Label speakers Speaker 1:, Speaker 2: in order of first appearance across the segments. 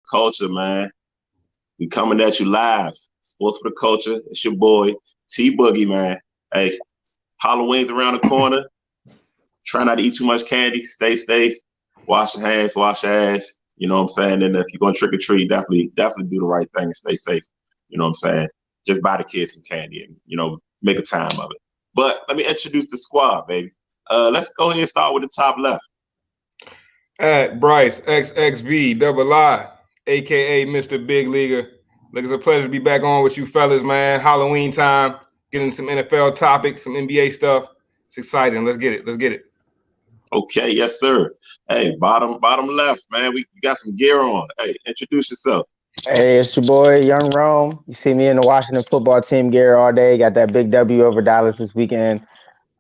Speaker 1: culture, man. We coming at you live. Sports for the culture. It's your boy T Boogie, man. Hey, Halloween's around the corner. Try not to eat too much candy. Stay safe. Wash your hands. Wash your ass. You know what I'm saying? And if you're gonna trick or treat, definitely do the right thing and stay safe. You know what I'm saying? Just buy the kids some candy and make a time of it. But let me introduce the squad, baby. Let's go ahead and start with the top left.
Speaker 2: At Bryce XXV double I, aka Mr. Big Leaguer. Look, it's a pleasure to be back on with you fellas, man. Halloween time, getting some NFL topics, some NBA stuff. It's exciting. Let's get it.
Speaker 1: Okay, yes, sir. Hey, bottom left, man. We got some gear on. Hey, introduce yourself.
Speaker 3: Hey, it's your boy, Young Rome. You see me in the Washington football team gear all day. Got that big W over Dallas this weekend.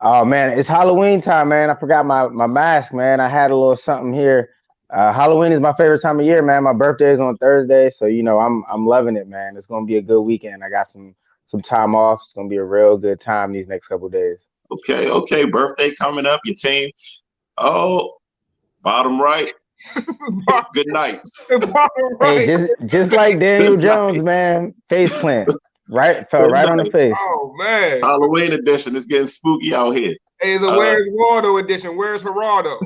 Speaker 3: Oh, man, it's Halloween time, man. I forgot my mask, man. I had a little something here. Halloween is my favorite time of year, man. My birthday is on Thursday, so I'm loving it, man. It's gonna be a good weekend. I got some time off. It's gonna be a real good time these next couple of days.
Speaker 1: Okay. Birthday coming up. Your team. Oh, bottom right. Good night.
Speaker 3: Hey, just like Daniel Jones, man. Face plant. Fell right on the face.
Speaker 2: Oh man.
Speaker 1: Halloween edition. It's getting spooky out here.
Speaker 2: Hey, it's a Where's Waldo edition. Where's Geraldo?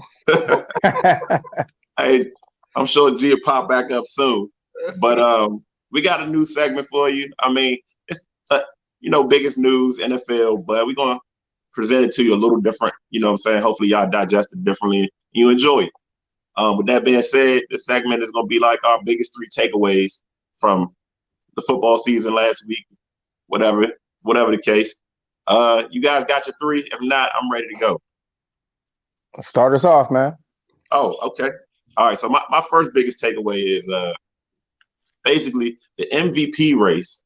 Speaker 1: Hey, I'm sure G will pop back up soon. But we got a new segment for you. I mean, it's biggest news, NFL, but we're gonna present it to you a little different. You know what I'm saying? Hopefully y'all digest it differently. You enjoy it. With that being said, this segment is going to be like our biggest 3 takeaways from the football season last week, whatever the case. You guys got your 3? If not, I'm ready to go.
Speaker 3: Start us off, man.
Speaker 1: Oh, okay. All right. So my first biggest takeaway is basically the MVP race.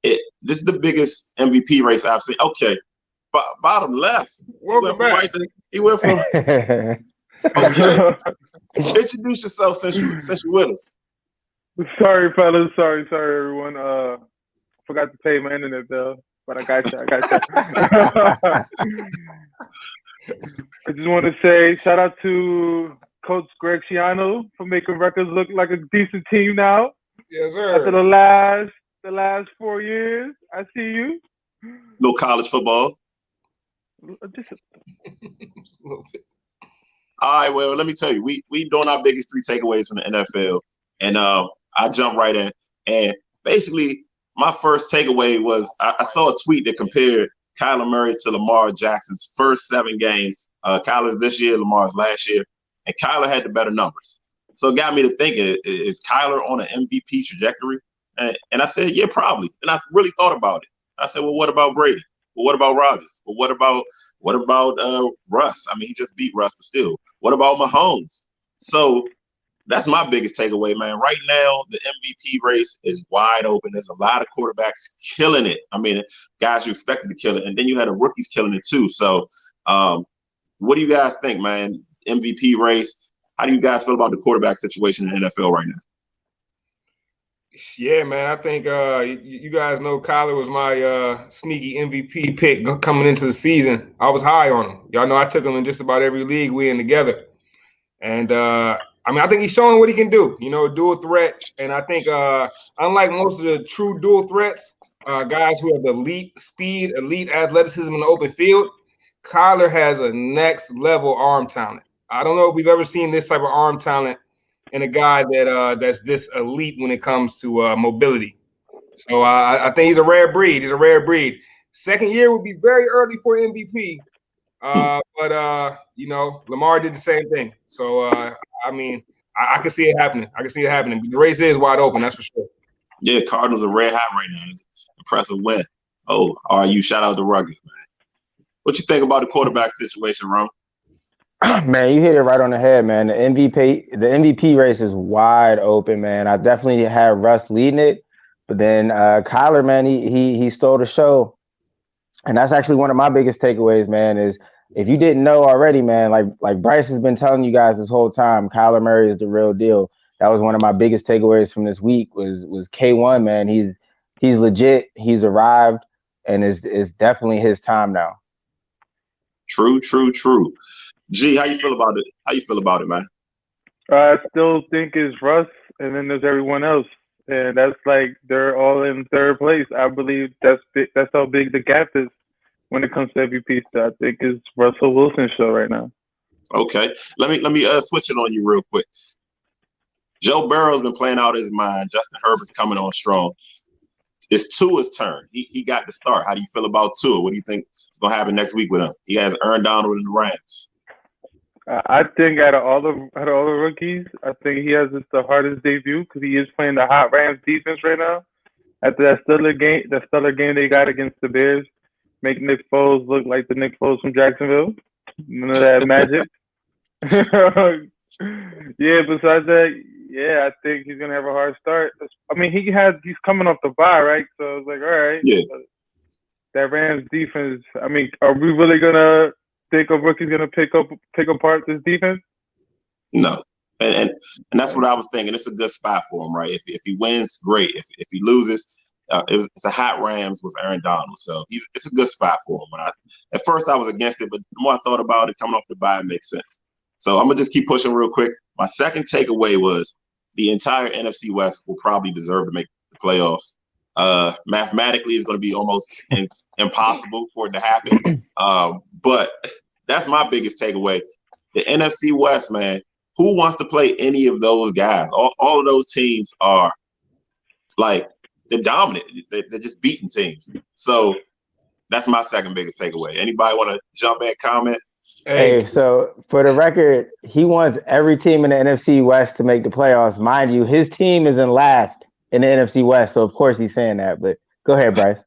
Speaker 1: This is the biggest MVP race I've seen. Okay. Bottom left.
Speaker 2: Welcome back.
Speaker 1: He went from okay. Introduce yourself since you're with us.
Speaker 4: Sorry, fellas. Sorry, everyone. Forgot to pay my internet bill, but I got you. I just want to say shout out to Coach Greg Schiano for making records look like a decent team now.
Speaker 2: Yes, sir.
Speaker 4: After the last 4 years, I see you.
Speaker 1: No college football.
Speaker 4: Just a
Speaker 2: little bit.
Speaker 1: All right, well, let me tell you, we doing our biggest 3 takeaways from the NFL, and I jump right in. And basically, my first takeaway was I saw a tweet that compared Kyler Murray to Lamar Jackson's first 7 games. Kyler's this year, Lamar's last year, and Kyler had the better numbers. So it got me to thinking, is Kyler on an MVP trajectory? And I said, yeah, probably. And I really thought about it. I said, well, what about Brady? Well, what about Rodgers? Well, what about Russ? I mean, he just beat Russ, but still. What about Mahomes? So that's my biggest takeaway, man. Right now, the MVP race is wide open. There's a lot of quarterbacks killing it. I mean, guys you expected to kill it, and then you had the rookies killing it too. So, what do you guys think, man? MVP race. How do you guys feel about the quarterback situation in the NFL right now?
Speaker 2: Yeah, man. I think you guys know Kyler was my sneaky MVP pick coming into the season. I was high on him. Y'all know I took him in just about every league we in together. And I think he's showing what he can do. Dual threat. And I think unlike most of the true dual threats, guys who have elite speed, elite athleticism in the open field, Kyler has a next level arm talent. I don't know if we've ever seen this type of arm talent in a guy that's this elite when it comes to mobility. So I think he's a rare breed. Second year would be very early for MVP. But Lamar did the same thing. So I can see it happening. The race is wide open, that's for sure.
Speaker 1: Yeah, Cardinals are red hot right now. It's an impressive win. Oh, RU, shout out to Ruggers, man. What you think about the quarterback situation, Ron?
Speaker 3: Man, you hit it right on the head, man. The MVP race is wide open, man. I definitely had Russ leading it, but then Kyler, man, he stole the show, and that's actually one of my biggest takeaways, man. Is if you didn't know already, man, like Bryce has been telling you guys this whole time, Kyler Murray is the real deal. That was one of my biggest takeaways from this week. Was K1, man. He's legit. He's arrived, and it's definitely his time now.
Speaker 1: True. G, how you feel about it? Man?
Speaker 4: I still think it's Russ and then there's everyone else, and that's like they're all in third place. I believe that's how big the gap is when it comes to MVP. So I think it's Russell Wilson's show right now.
Speaker 1: Okay, let me switch it on you real quick. Joe Burrow's been playing out his mind. Justin Herbert's coming on strong. It's Tua's turn. He got the start. How do you feel about Tua? What do you think is going to happen next week with him? He has Aaron Donald and the Rams.
Speaker 4: I think out of all the rookies, I think he has the hardest debut because he is playing the hot Rams defense right now. After that stellar game they got against the Bears, make Nick Foles look like the Nick Foles from Jacksonville. None of that magic. Yeah, besides that, yeah, I think he's gonna have a hard start. I mean, he's coming off the bye, right? So it's like, all right,
Speaker 1: yeah.
Speaker 4: That Rams defense. I mean, are we really gonna think a rookie's gonna pick apart this defense?
Speaker 1: No, and that's what I was thinking. It's a good spot for him, right? If he wins, great. If he loses, it's a hot Rams with Aaron Donald, so it's a good spot for him. At first I was against it, but the more I thought about it, coming off the bye, it makes sense. So I'm gonna just keep pushing real quick. My second takeaway was the entire NFC West will probably deserve to make the playoffs. Mathematically, it's going to be almost impossible for it to happen. But that's my biggest takeaway. The NFC West, man, who wants to play any of those guys? All of those teams are like they're dominant. They're just beating teams. So that's my second biggest takeaway. Anybody want to jump in, comment?
Speaker 3: Hey, so for the record, he wants every team in the NFC West to make the playoffs. Mind you, his team is in last in the NFC West, so of course he's saying that. But go ahead, Bryce.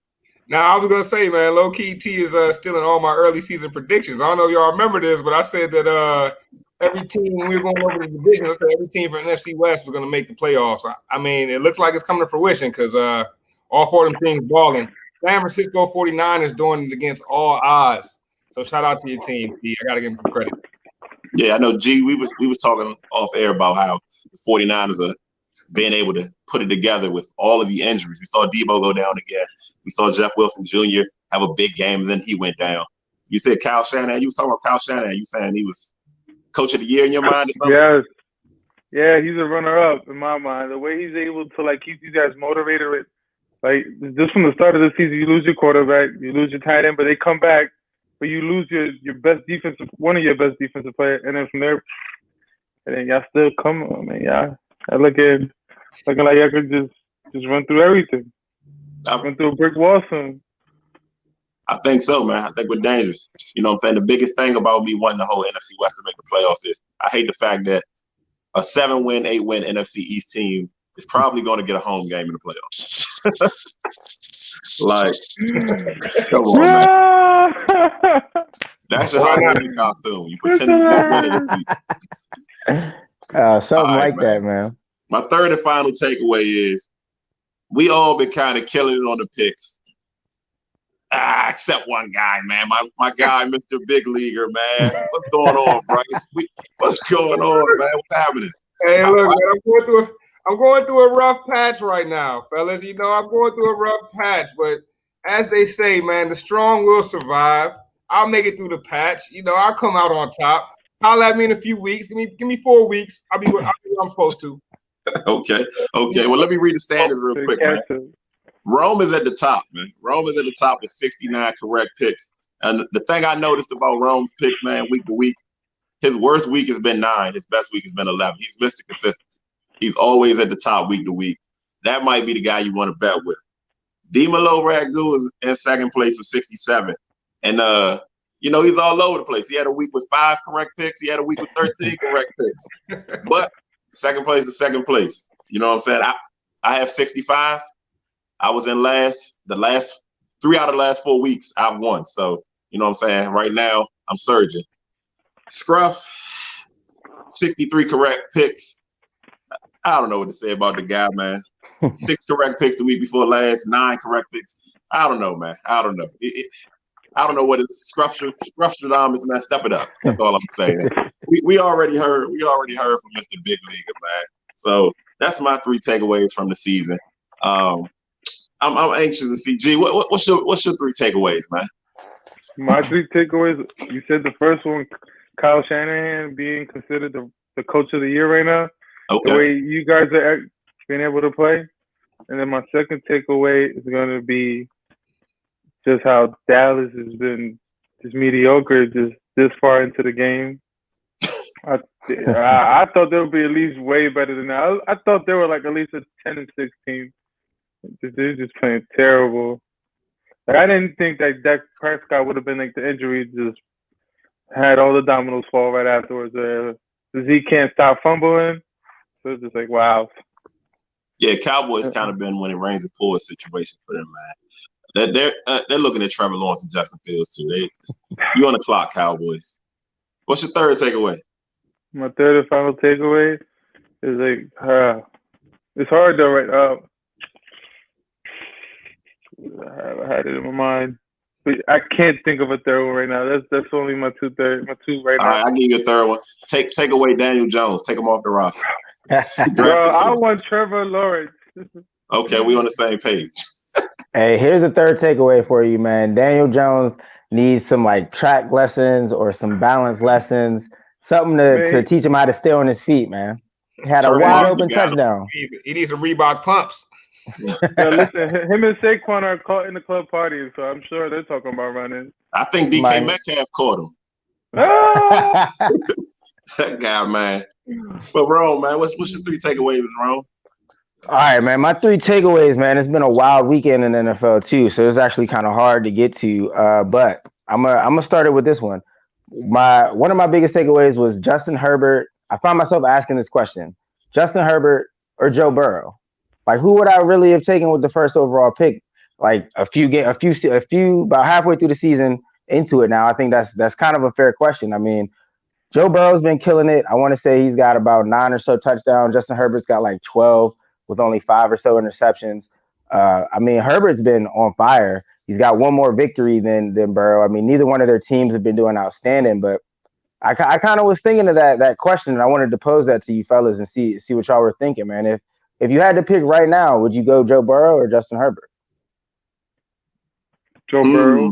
Speaker 2: Now, I was going to say, man, low-key T is stealing all my early season predictions. I don't know if y'all remember this, but I said that every team, when we were going over the division, I said every team from NFC West was going to make the playoffs. I mean, it looks like it's coming to fruition because all four of them teams balling. San Francisco 49ers doing it against all odds. So shout out to your team, T. I got to give them some credit.
Speaker 1: Yeah, I know, G, we was talking off air about how the 49ers are being able to put it together with all of the injuries. We saw Debo go down again. We saw Jeff Wilson Jr. have a big game, and then he went down. You said Kyle Shanahan. You was talking about Kyle Shanahan. You saying he was coach of the year in your mind or something?
Speaker 4: Yes. Yeah, he's a runner-up in my mind. The way he's able to, like, keep these guys motivated with, like, just from the start of the season, you lose your quarterback, you lose your tight end, but they come back. But you lose one of your best defensive players, and then from there, and then y'all still come. I mean, y'all looking like y'all could just run through everything. Run through a brick wall soon.
Speaker 1: I think so, man. I think we're dangerous. You know what I'm saying? The biggest thing about me wanting the whole NFC West to make the playoffs is I hate the fact that a 7-win, 8-win NFC East team is probably going to get a home game in the playoffs. Like, come on, man. That's your Halloween costume. You pretend to be the winner this week.
Speaker 3: Something right, like that, man.
Speaker 1: My third and final takeaway is we all been kind of killing it on the picks. Except one guy, man. My guy, Mr. Big Leaguer, man. What's going on, Bryce? What's going on, man? What's happening?
Speaker 2: Hey, look, man, I'm going through a rough patch right now, fellas. You know, I'm going through a rough patch, but as they say, man, the strong will survive. I'll make it through the patch. You know, I'll come out on top. Holler at me in a few weeks. Give me 4 weeks. I'll be where I'm supposed to.
Speaker 1: Okay. Well, let me read the standings real quick, man. Rome is at the top, man. Rome is at the top with 69 correct picks. And the thing I noticed about Rome's picks, man, week to week, his worst week has been 9. His best week has been 11. He's Mr. Consistency. He's always at the top week to week. That might be the guy you want to bet with. DeMelo Ragu is in second place with 67. And, you know, he's all over the place. He had a week with 5 correct picks. He had a week with 13 correct picks. But second place is second place. You know what I'm saying? I have 65. I was in last. The last 3 out of the last 4 weeks, I've won. So, you know what I'm saying? Right now, I'm surging. Scruff, 63 correct picks. I don't know what to say about the guy, man. 6 correct picks the week before last, 9 correct picks. I don't know, man. I don't know. I don't know what it's Scruffstradamus, man. Step it up. That's all I'm saying. We already heard from Mr. Big Leaguer, man. So that's my 3 takeaways from the season. I'm anxious to see. G, what's your 3 takeaways, man?
Speaker 4: My 3 takeaways. You said the first one, Kyle Shanahan being considered the coach of the year right now. The
Speaker 1: Okay.
Speaker 4: way you guys are being able to play. And then my second takeaway is going to be just how Dallas has been just mediocre just this far into the game. I thought they would be at least way better than that. I thought they were like at least a 10-6 team. They're just playing terrible. Like, I didn't think that Dak Prescott would have been like the injury just had all the dominoes fall right afterwards. Zeke can't stop fumbling. So it's just like, wow.
Speaker 1: Yeah, Cowboys kind of been when it rains it pours situation for them, man. They're looking at Trevor Lawrence and Justin Fields too. You on the clock, Cowboys. What's your third takeaway?
Speaker 4: My third and final takeaway is like, it's hard though, right? I had it in my mind, but I can't think of a third one right now. That's only my two right now.
Speaker 1: All right, I'll give you a third one. Take away Daniel Jones. Take him off the roster.
Speaker 4: Bro, I want Trevor Lawrence.
Speaker 1: Okay, we on the same page.
Speaker 3: Hey, here's a third takeaway for you, man. Daniel Jones needs some like track lessons or some balance lessons, something to teach him how to stay on his feet, man. He had a wide open touchdown.
Speaker 2: He needs some Reebok pumps.
Speaker 4: Yeah, listen, him and Saquon are caught in the club party, so I'm sure they're talking about running.
Speaker 1: I think DK Metcalf caught him.
Speaker 4: Ah!
Speaker 1: That guy, man. But Rome, man, what's your three takeaways, Rome?
Speaker 3: All right, man. My three takeaways, man. It's been a wild weekend in the NFL too, so it's actually kind of hard to get to. But I'm gonna start it with this one. One of my biggest takeaways was Justin Herbert. I found myself asking this question: Justin Herbert or Joe Burrow? Like, who would I really have taken with the first overall pick? Like about halfway through the season into it now, I think that's kind of a fair question. I mean, Joe Burrow's been killing it. I want to say he's got about 9 or so touchdowns. Justin Herbert's got like 12 with only 5 or so interceptions. I mean, Herbert's been on fire. He's got one more victory than Burrow. I mean, neither one of their teams have been doing outstanding, but I kind of was thinking of that question, and I wanted to pose that to you fellas and see what y'all were thinking, man. If you had to pick right now, would you go Joe Burrow or Justin Herbert?
Speaker 4: Joe Burrow.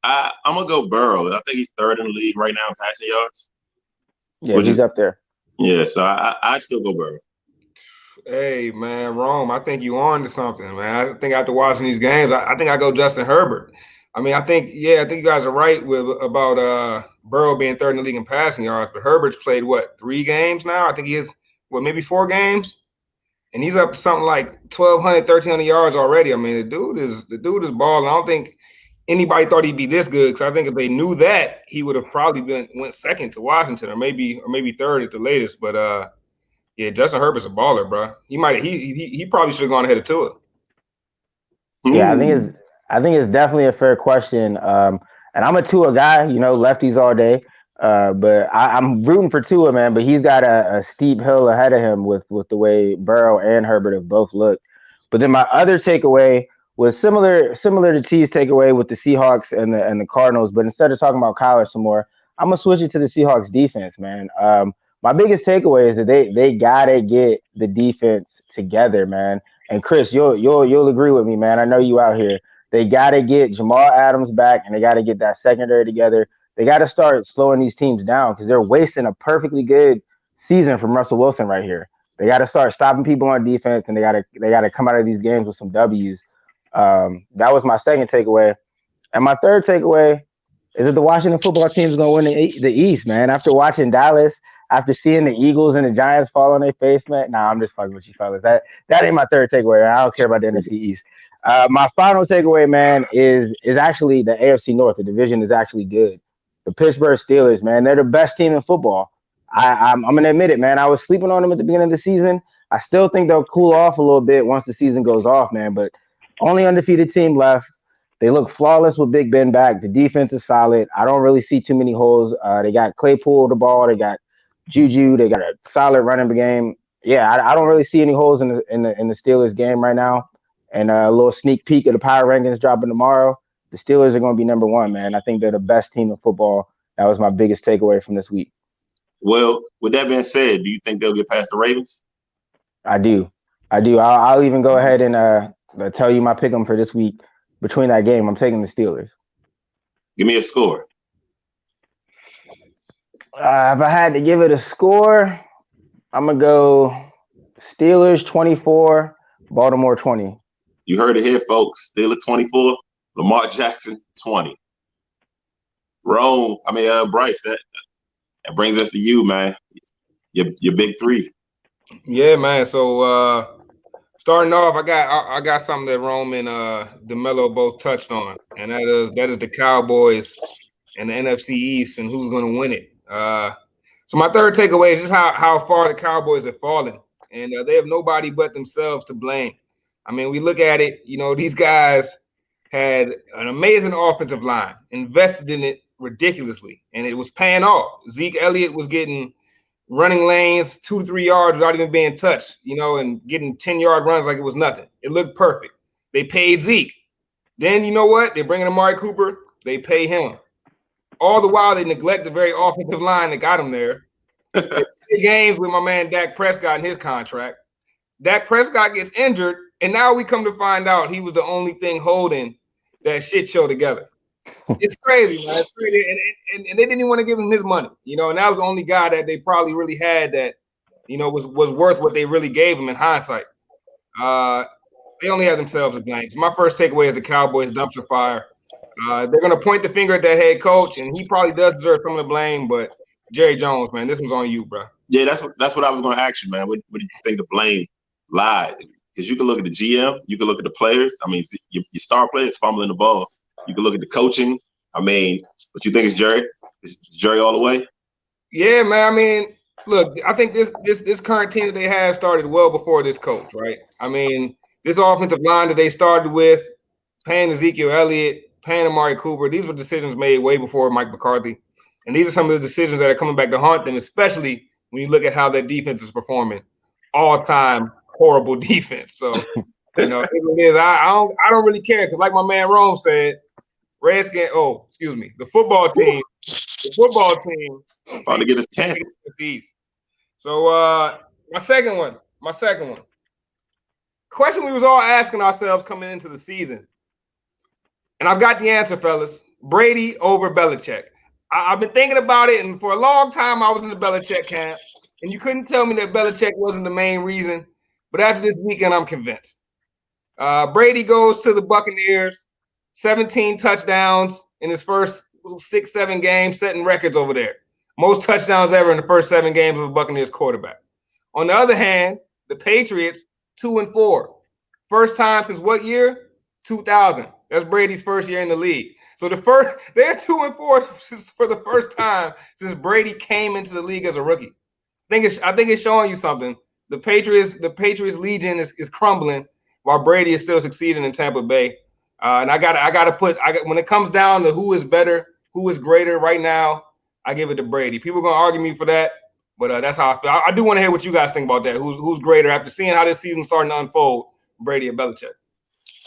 Speaker 1: I'm gonna go Burrow. I think he's third in the league right now in passing yards.
Speaker 3: Yeah, he's up there.
Speaker 1: Yeah, so I still go Burrow.
Speaker 2: Hey man, Rome, I think you on to something, man. I think after watching these games, I think I go Justin Herbert. I mean, I think you guys are right about Burrow being third in the league in passing yards, but Herbert's played 3 games now? I think he is maybe 4 games. And he's up to something like 1,200, 1,300 yards already. I mean, the dude is balling. I don't think anybody thought he'd be this good, because I think if they knew that, he would have probably went second to Washington or maybe third at the latest. But yeah, Justin Herbert's a baller, bro. He probably should have gone ahead of Tua.
Speaker 3: Yeah, I think it's definitely a fair question. And I'm a Tua guy, lefties all day. But I'm rooting for Tua, man. But he's got a steep hill ahead of him with the way Burrow and Herbert have both looked. But then my other takeaway was similar to T's takeaway with the Seahawks and the Cardinals. But instead of talking about Kyler some more, I'm gonna switch it to the Seahawks defense, man. My biggest takeaway is that they gotta get the defense together, man. And Chris, you'll agree with me, man. I know you out here. They gotta get Jamal Adams back, and they gotta get that secondary together. They got to start slowing these teams down because they're wasting a perfectly good season from Russell Wilson right here. They got to start stopping people on defense, and they got to come out of these games with some W's. That was my second takeaway, and my third takeaway is that the Washington football team is going to win the East, man. After watching Dallas, after seeing the Eagles and the Giants fall on their face, man. Nah, I'm just fucking with you fellas. That ain't my third takeaway. I don't care about the NFC East. My final takeaway, man, is actually the AFC North. The division is actually good. The Pittsburgh Steelers, man, they're the best team in football. I'm going to admit it, man. I was sleeping on them at the beginning of the season. I still think they'll cool off a little bit once the season goes off, man. But only undefeated team left. They look flawless with Big Ben back. The defense is solid. I don't really see too many holes. They got Claypool the ball. They got Juju. They got a solid running game. Yeah, I don't really see any holes in the Steelers game right now. And a little sneak peek of the power rankings dropping tomorrow. The Steelers are going to be number 1, man. I think they're the best team in football. That was my biggest takeaway from this week.
Speaker 1: Well, with that being said, do you think they'll get past the Ravens?
Speaker 3: I do. I'll even go ahead and tell you my pick 'em for this week. Between that game, I'm taking the Steelers.
Speaker 1: Give me a score.
Speaker 3: If I had to give it a score, I'm gonna go Steelers 24, Baltimore 20.
Speaker 1: You heard it here, folks. Steelers 24, Lamar Jackson 20. Bryce, that brings us to you, man. Your big three.
Speaker 2: Yeah, man. So starting off, I got something that Rome and DeMello both touched on, and that is the Cowboys and the NFC East and who's going to win it. So my third takeaway is just how far the Cowboys have fallen, and they have nobody but themselves to blame. I mean, we look at it, these guys had an amazing offensive line, invested in it ridiculously, and it was paying off. Zeke Elliott was getting running lanes 2 to 3 yards without even being touched, and getting 10-yard runs like it was nothing. It looked perfect. They paid Zeke. Then you know what? They bring in Amari Cooper. They pay him. All the while they neglect the very offensive line that got him there. They play games with my man Dak Prescott and his contract. Dak Prescott gets injured, and now we come to find out he was the only thing holding that shit show together. It's crazy, man. It's crazy. And they didn't even want to give him his money, and that was the only guy that they probably really had that, was worth what they really gave him in hindsight. They only had themselves to blame. So my first takeaway is the Cowboys dumpster fire. They're going to point the finger at that head coach, and he probably does deserve some of the blame, but Jerry Jones, man, this one's on you, bro.
Speaker 1: Yeah, that's what I was going to ask you, man. What do you think the blame lied? Because you can look at the GM, you can look at the players. I mean, your star players fumbling the ball. You can look at the coaching. I mean, what you think is Jerry? Is Jerry all the way?
Speaker 2: Yeah, man. I mean, look, I think this current team that they have started well before this coach, right? I mean, this offensive line that they started with, paying Ezekiel Elliott, paying Amari Cooper, these were decisions made way before Mike McCarthy. And these are some of the decisions that are coming back to haunt them, especially when you look at how their defense is performing. All-time horrible defense. So, it is. I don't really care because, like my man Rome said, the football team.
Speaker 1: About to get a chance.
Speaker 2: So my second one. Question we was all asking ourselves coming into the season. And I've got the answer, fellas. Brady over Belichick. I've been thinking about it, and for a long time I was in the Belichick camp, and you couldn't tell me that Belichick wasn't the main reason. But after this weekend, I'm convinced. Brady goes to the Buccaneers, 17 touchdowns in his first 6-7 games, setting records over there. Most touchdowns ever in the first 7 games of a Buccaneers quarterback. On the other hand, the Patriots, 2-4. First time since what year? 2000. That's Brady's first year in the league. So they're 2-4 for the first time since Brady came into the league as a rookie. I think it's showing you something. The Patriots Legion is crumbling while Brady is still succeeding in Tampa Bay. And I gotta put when it comes down to who is better, who is greater right now, I give it to Brady. People are gonna argue me for that, but that's how I feel. I do want to hear what you guys think about that. Who's greater after seeing how this season's starting to unfold, Brady or Belichick?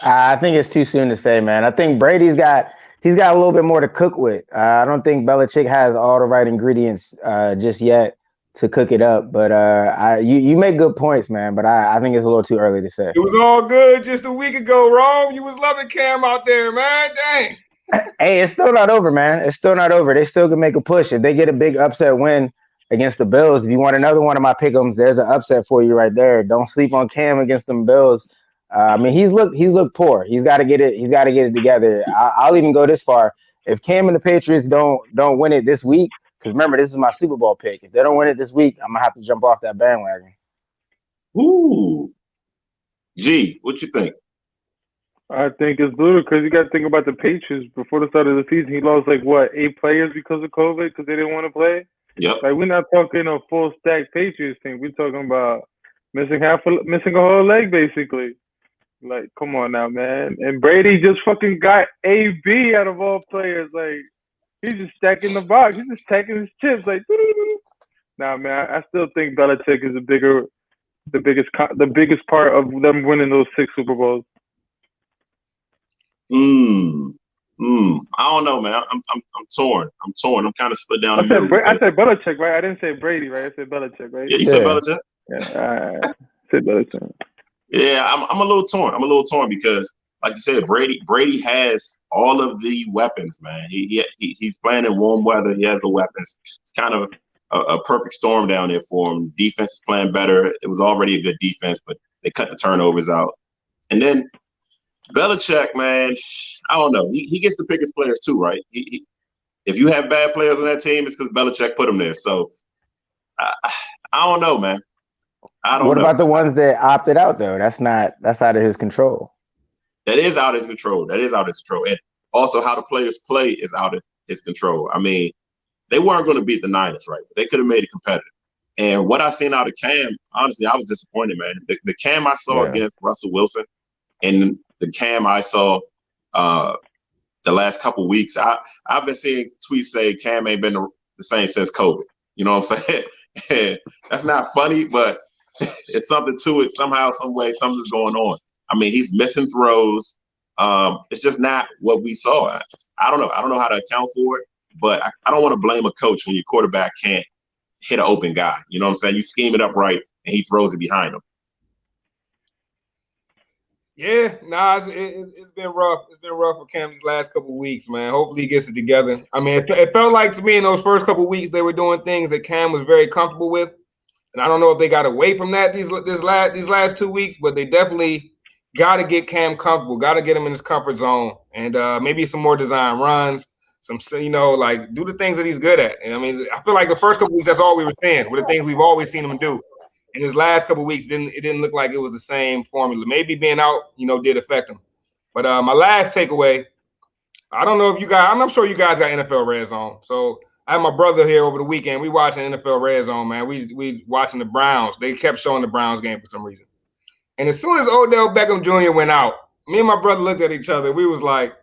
Speaker 3: I think it's too soon to say, man. I think Brady's got a little bit more to cook with. I don't think Belichick has all the right ingredients just yet to cook it up. But you make good points, man. But I think it's a little too early to say.
Speaker 2: It was all good just a week ago, Rome. You was loving Cam out there, man. Dang.
Speaker 3: Hey, it's still not over, man. It's still not over. They still can make a push. If they get a big upset win against the Bills, if you want another one of my pick'ems, there's an upset for you right there. Don't sleep on Cam against them Bills. I mean, he's looked poor. He's got to get it together. I'll even go this far. If Cam and the Patriots don't win it this week, because remember, this is my Super Bowl pick. If they don't win it this week, I'm gonna have to jump off that bandwagon.
Speaker 1: Ooh, G, what you think?
Speaker 4: I think it's ludicrous. You got to think about the Patriots. Before the start of the season, he lost 8 players because of COVID because they didn't want to play.
Speaker 1: Yep.
Speaker 4: We're not talking a full stack Patriots team. We're talking about missing a whole leg basically. Come on now, man. And Brady just fucking got AB out of all players. He's just stacking the box. He's just stacking his chips. Nah, man. I still think Belichick is the biggest part of them winning those 6 Super Bowls.
Speaker 1: I don't know, man. I'm torn. I'm kind of split down the middle.
Speaker 4: I said Belichick, right? I didn't say Brady, right? I said Belichick, right?
Speaker 1: Yeah, you said Belichick?
Speaker 4: Yeah, I said Belichick.
Speaker 1: Yeah, I'm a little torn. I'm a little torn because, like you said, Brady has all of the weapons, man. He's playing in warm weather. He has the weapons. It's kind of a perfect storm down there for him. Defense is playing better. It was already a good defense, but they cut the turnovers out. And then Belichick, man, I don't know. He gets to pick his players too, right? If you have bad players on that team, it's because Belichick put them there. So I don't know, man. I don't know.
Speaker 3: What about the ones that opted out though? That's out of his control.
Speaker 1: That is out of his control. And also how the players play is out of his control. I mean, they weren't going to beat the Niners, right? But they could have made it competitive. And what I seen out of Cam, honestly, I was disappointed, man. The Cam I saw against Russell Wilson and the Cam I saw the last couple weeks, I've been seeing tweets say Cam ain't been the same since COVID. You know what I'm saying? That's not funny, but it's something to it. Somehow, some way, something's going on. I mean, he's missing throws. It's just not what we saw. I don't know. I don't know how to account for it, but I don't want to blame a coach when your quarterback can't hit an open guy. You know what I'm saying? You scheme it up right, and he throws it behind him.
Speaker 2: Yeah, it's been rough. It's been rough for Cam these last couple of weeks, man. Hopefully he gets it together. I mean, it felt like to me in those first couple of weeks they were doing things that Cam was very comfortable with, and I don't know if they got away from that these last 2 weeks, but they definitely got to get Cam comfortable. Got to get him in his comfort zone, and maybe some more design runs, some like do the things that he's good at. And I mean, I feel like the first couple of weeks that's all we were seeing were the things we've always seen him do. In his last couple of weeks, it didn't look like it was the same formula. Maybe being out, did affect him. But my last takeaway, I don't know if you guys, I'm sure you guys got NFL Red Zone. So I had my brother here over the weekend. We watching NFL Red Zone, man. We watching the Browns. They kept showing the Browns game for some reason. And as soon as Odell Beckham Jr. went out, me and my brother looked at each other. We was like,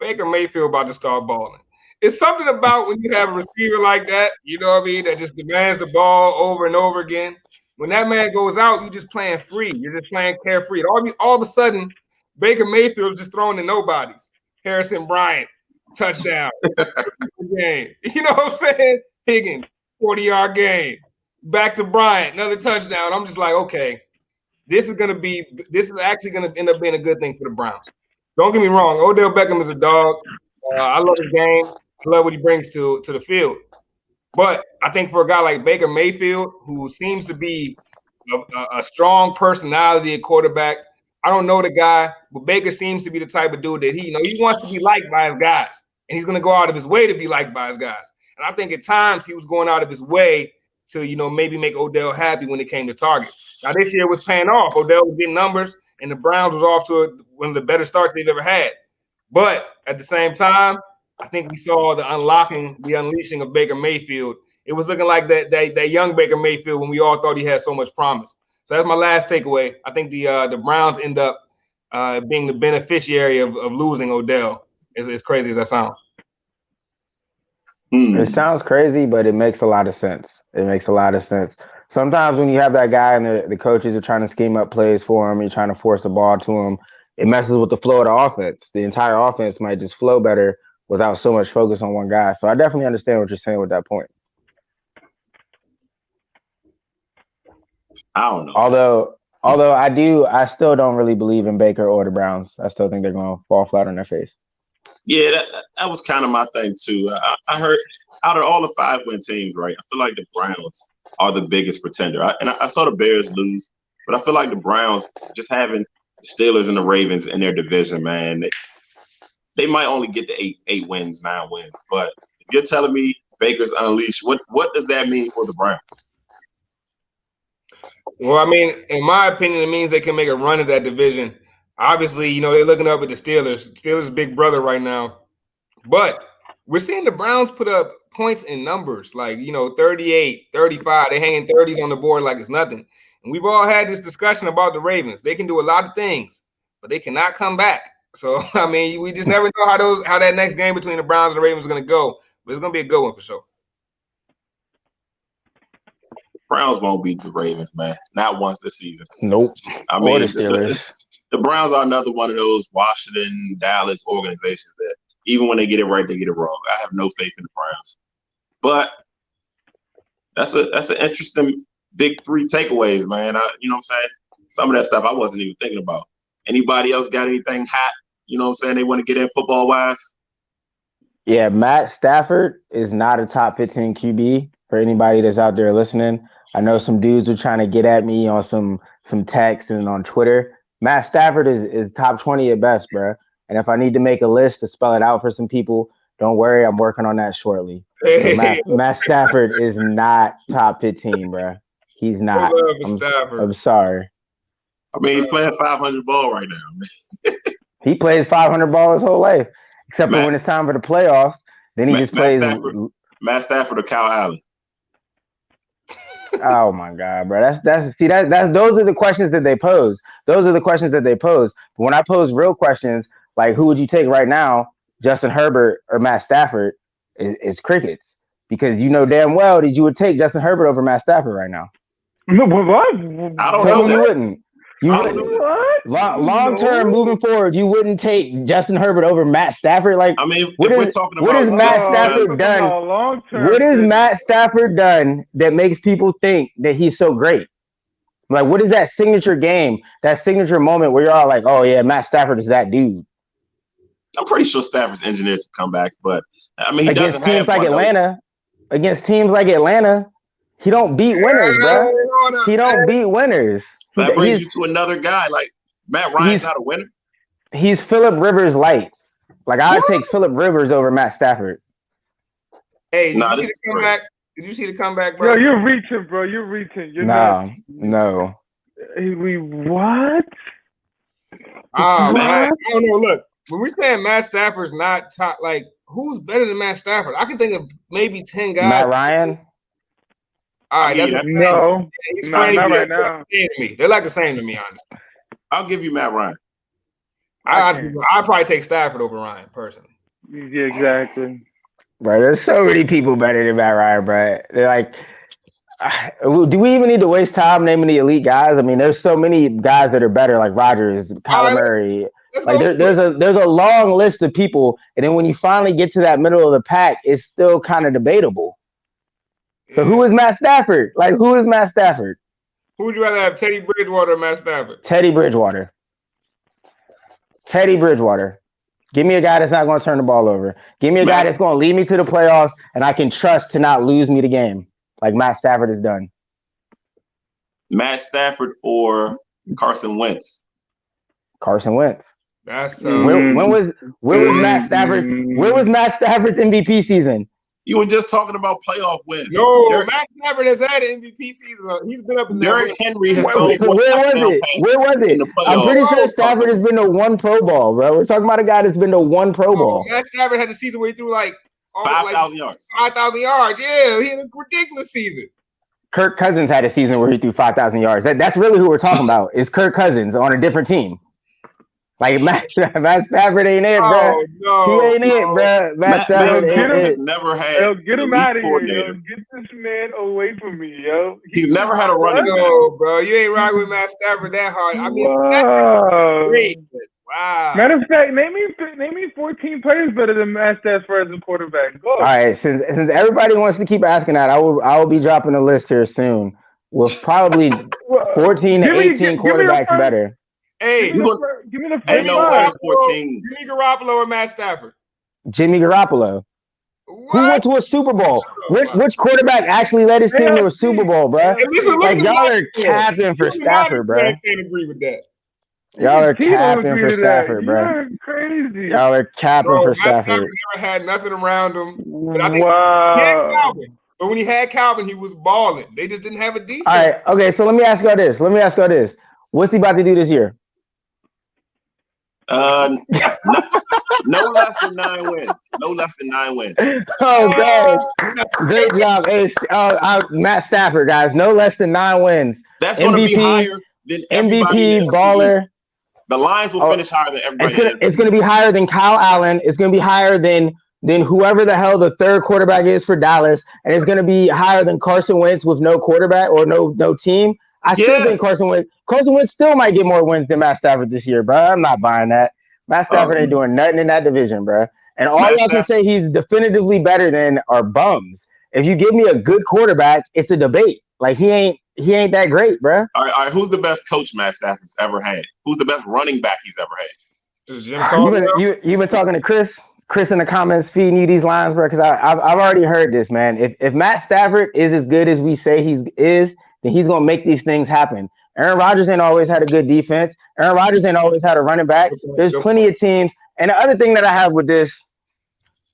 Speaker 2: Baker Mayfield about to start balling. It's something about when you have a receiver like that, you know what I mean, that just demands the ball over and over again. When that man goes out, you're just playing free. You're just playing carefree. All of a sudden, Baker Mayfield is just throwing to nobodies. Harrison Bryant, touchdown. Game. You know what I'm saying? Higgins, 40-yard game. Back to Bryant, another touchdown. I'm just like, okay, this is actually going to end up being a good thing for the Browns. Don't get me wrong. Odell Beckham is a dog. I love his game. I love what he brings to the field. But I think for a guy like Baker Mayfield, who seems to be a strong personality at quarterback, I don't know the guy, but Baker seems to be the type of dude that he wants to be liked by his guys, and he's going to go out of his way to be liked by his guys. And I think at times he was going out of his way to maybe make Odell happy when it came to target. Now this year was paying off. Odell was getting numbers, and the Browns was off to one of the better starts they've ever had. But at the same time, I think we saw the unleashing of Baker Mayfield. It was looking like that young Baker Mayfield when we all thought he had so much promise. So that's my last takeaway. I think the Browns end up being the beneficiary of losing Odell, as crazy as that sounds.
Speaker 3: It sounds crazy, but it makes a lot of sense. Sometimes when you have that guy and the coaches are trying to scheme up plays for him, you're trying to force the ball to him, it messes with the flow of the offense. The entire offense might just flow better without so much focus on one guy. So I definitely understand what you're saying with that point.
Speaker 1: I don't know.
Speaker 3: Although I still don't really believe in Baker or the Browns. I still think they're going to fall flat on their face.
Speaker 1: Yeah, that was kind of my thing too. I heard out of all the 5-win teams, right, I feel like the Browns are the biggest pretender. I saw the Bears lose, but I feel like the Browns, just having the Steelers and the Ravens in their division, man, they might only get to 8 wins, 9 wins. But if you're telling me Baker's unleashed, what does that mean for the Browns?
Speaker 2: Well, I mean, in my opinion, it means they can make a run at that division. Obviously, they're looking up at the Steelers. Steelers' big brother right now. But we're seeing the Browns put up points in numbers, like, 38, 35. They're hanging 30s on the board like it's nothing. And we've all had this discussion about the Ravens. They can do a lot of things, but they cannot come back. So, I mean, we just never know how that next game between the Browns and the Ravens is going to go. But it's going to be a good one for sure.
Speaker 1: Browns won't beat the Ravens, man. Not once this season.
Speaker 3: Nope.
Speaker 1: I mean,
Speaker 3: the Steelers.
Speaker 1: The Browns are another one of those Washington, Dallas organizations that even when they get it right, they get it wrong. I have no faith in the Browns. But that's an interesting big 3 takeaways, man. You know what I'm saying? Some of that stuff I wasn't even thinking about. Anybody else got anything hot? You know what I'm saying? They want to get in football-wise?
Speaker 3: Yeah, Matt Stafford is not a top 15 QB. For anybody that's out there listening, I know some dudes are trying to get at me on some text and on Twitter. Matt Stafford is top 20 at best, bro. And if I need to make a list to spell it out for some people, don't worry, I'm working on that shortly. So Matt Stafford is not top 15, bro. He's not. I'm sorry.
Speaker 1: I mean, he's playing 500 ball right now, man.
Speaker 3: He plays 500 ball his whole life, except for when it's time for the playoffs. Then he just plays.
Speaker 1: Matt Stafford or Kyle Allen.
Speaker 3: Oh my God, bro. That's those are the questions that they pose. Those are the questions that they pose. But when I pose real questions, like who would you take right now, Justin Herbert or Matt Stafford, it's crickets. Because you know damn well that you would take Justin Herbert over Matt Stafford right now.
Speaker 4: What?
Speaker 1: I don't know.
Speaker 3: You wouldn't. You wouldn't. Long term, moving forward, you wouldn't take Justin Herbert over Matt Stafford. Like,
Speaker 1: I mean,
Speaker 3: what has Matt Stafford done? What has Matt Stafford done that makes people think that he's so great? Like, what is that signature game, that signature moment where you're all like, "Oh yeah, Matt Stafford is that dude"?
Speaker 1: I'm pretty sure Stafford's engineered some comebacks, but I mean,
Speaker 3: against teams like Atlanta, he don't beat winners, bro. He don't beat winners.
Speaker 1: That brings you to another guy. Like Matt Ryan's not a winner.
Speaker 3: He's Phillip Rivers light. Like I would take Phillip Rivers over Matt Stafford.
Speaker 2: Hey, did you see the comeback? Did you see the comeback, bro?
Speaker 4: Yo, you're reaching, bro. You're reaching.
Speaker 3: No.
Speaker 4: What?
Speaker 2: Oh man, I don't know. Look, when we saying Matt Stafford's not top, like who's better than Matt Stafford? I can think of maybe 10 guys.
Speaker 3: Matt Ryan.
Speaker 2: All right, that's
Speaker 4: no. He's not right now.
Speaker 2: They're like the same to me, honestly.
Speaker 1: I'll give you Matt Ryan.
Speaker 2: I'd probably take Stafford over Ryan personally.
Speaker 4: Yeah, exactly.
Speaker 3: Bro, there's so many people better than Matt Ryan, bro. They're like, do we even need to waste time naming the elite guys? I mean, there's so many guys that are better, like Rodgers, Kyler Murray. Like there's a long list of people, and then when you finally get to that middle of the pack, it's still kind of debatable. So who is Matt Stafford? Like, who is Matt Stafford?
Speaker 2: Who would you rather have, Teddy Bridgewater or Matt Stafford?
Speaker 3: Teddy Bridgewater. Give me a guy that's not going to turn the ball over. Give me a guy that's going to lead me to the playoffs, and I can trust to not lose me the game, like Matt Stafford has done.
Speaker 1: Matt Stafford or Carson Wentz?
Speaker 3: Carson Wentz.
Speaker 2: That's
Speaker 3: when was Matt Stafford? Where was Matt Stafford's MVP season?
Speaker 1: You were just talking about playoff wins.
Speaker 2: No, Matt Stafford has had an MVP season. He's been up in
Speaker 1: Derrick Henry has
Speaker 3: Where was it? I'm pretty sure Stafford has been to one Pro Bowl, bro. We're talking about a guy that's been to one Pro Bowl.
Speaker 2: Matt Stafford had a season where he threw like
Speaker 1: 5,000 yards.
Speaker 2: 5,000 yards. Yeah, he had a ridiculous season.
Speaker 3: Kirk Cousins had a season where he threw 5,000 yards. That's really who we're talking about. Is Kirk Cousins on a different team? Like Matt Stafford ain't it, bro. He ain't it, bro. Matt Stafford ain't it.
Speaker 1: Never had.
Speaker 4: Yo, get him out of here, yo. Get this man away from me, yo.
Speaker 1: He's never had a running back.
Speaker 2: No, bro. You ain't riding with Matt Stafford that hard. I mean, great. Wow.
Speaker 4: Matter of fact, name me 14 players better than Matt Stafford as a quarterback. Go.
Speaker 3: All right, since everybody wants to keep asking that, I will be dropping a list here soon with probably 14 to 18 quarterbacks better.
Speaker 2: Hey,
Speaker 4: give me the first
Speaker 1: no 14.
Speaker 2: Jimmy Garoppolo or Matt Stafford?
Speaker 3: Jimmy Garoppolo.
Speaker 2: What?
Speaker 3: Who went to a Super Bowl? Which quarterback actually led his team to a Super Bowl, bro? Like y'all are capping for Stafford, bro.
Speaker 2: I can't agree with that.
Speaker 3: Y'all are capping for Stafford, bro.
Speaker 4: You're crazy.
Speaker 3: Y'all are capping for Stafford.
Speaker 2: Stafford never had nothing around him. But I think
Speaker 4: wow.
Speaker 2: he had Calvin. But when he had Calvin, he was balling. They just didn't have a defense.
Speaker 3: All right, okay. So let me ask y'all this. What's he about to do this year?
Speaker 1: No less than 9 wins. No less than 9 wins.
Speaker 3: Oh, God. Great job. Hey, Matt Stafford, guys. No less than 9 wins.
Speaker 1: That's going to be higher than
Speaker 3: MVP, baller.
Speaker 1: The Lions will finish higher than everybody.
Speaker 3: It's going to be higher than Kyle Allen. It's going to be higher than whoever the hell the third quarterback is for Dallas. And it's going to be higher than Carson Wentz with no quarterback or no team. I still think Carson Wentz still might get more wins than Matt Stafford this year, bro. I'm not buying that. Matt Stafford ain't doing nothing in that division, bro. And all y'all can say he's definitively better than are bums. If you give me a good quarterback, it's a debate. Like he ain't that great, bro.
Speaker 1: All right. Who's the best coach Matt Stafford's ever had? Who's the best running back he's ever had?
Speaker 2: Jim Caldwell.
Speaker 3: You been talking to Chris? Chris in the comments feeding you these lines, bro, because I've already heard this, man. If Matt Stafford is as good as we say he is, then he's gonna make these things happen. Aaron Rodgers ain't always had a good defense. Aaron Rodgers ain't always had a running back. There's plenty of teams. And the other thing that I have with this,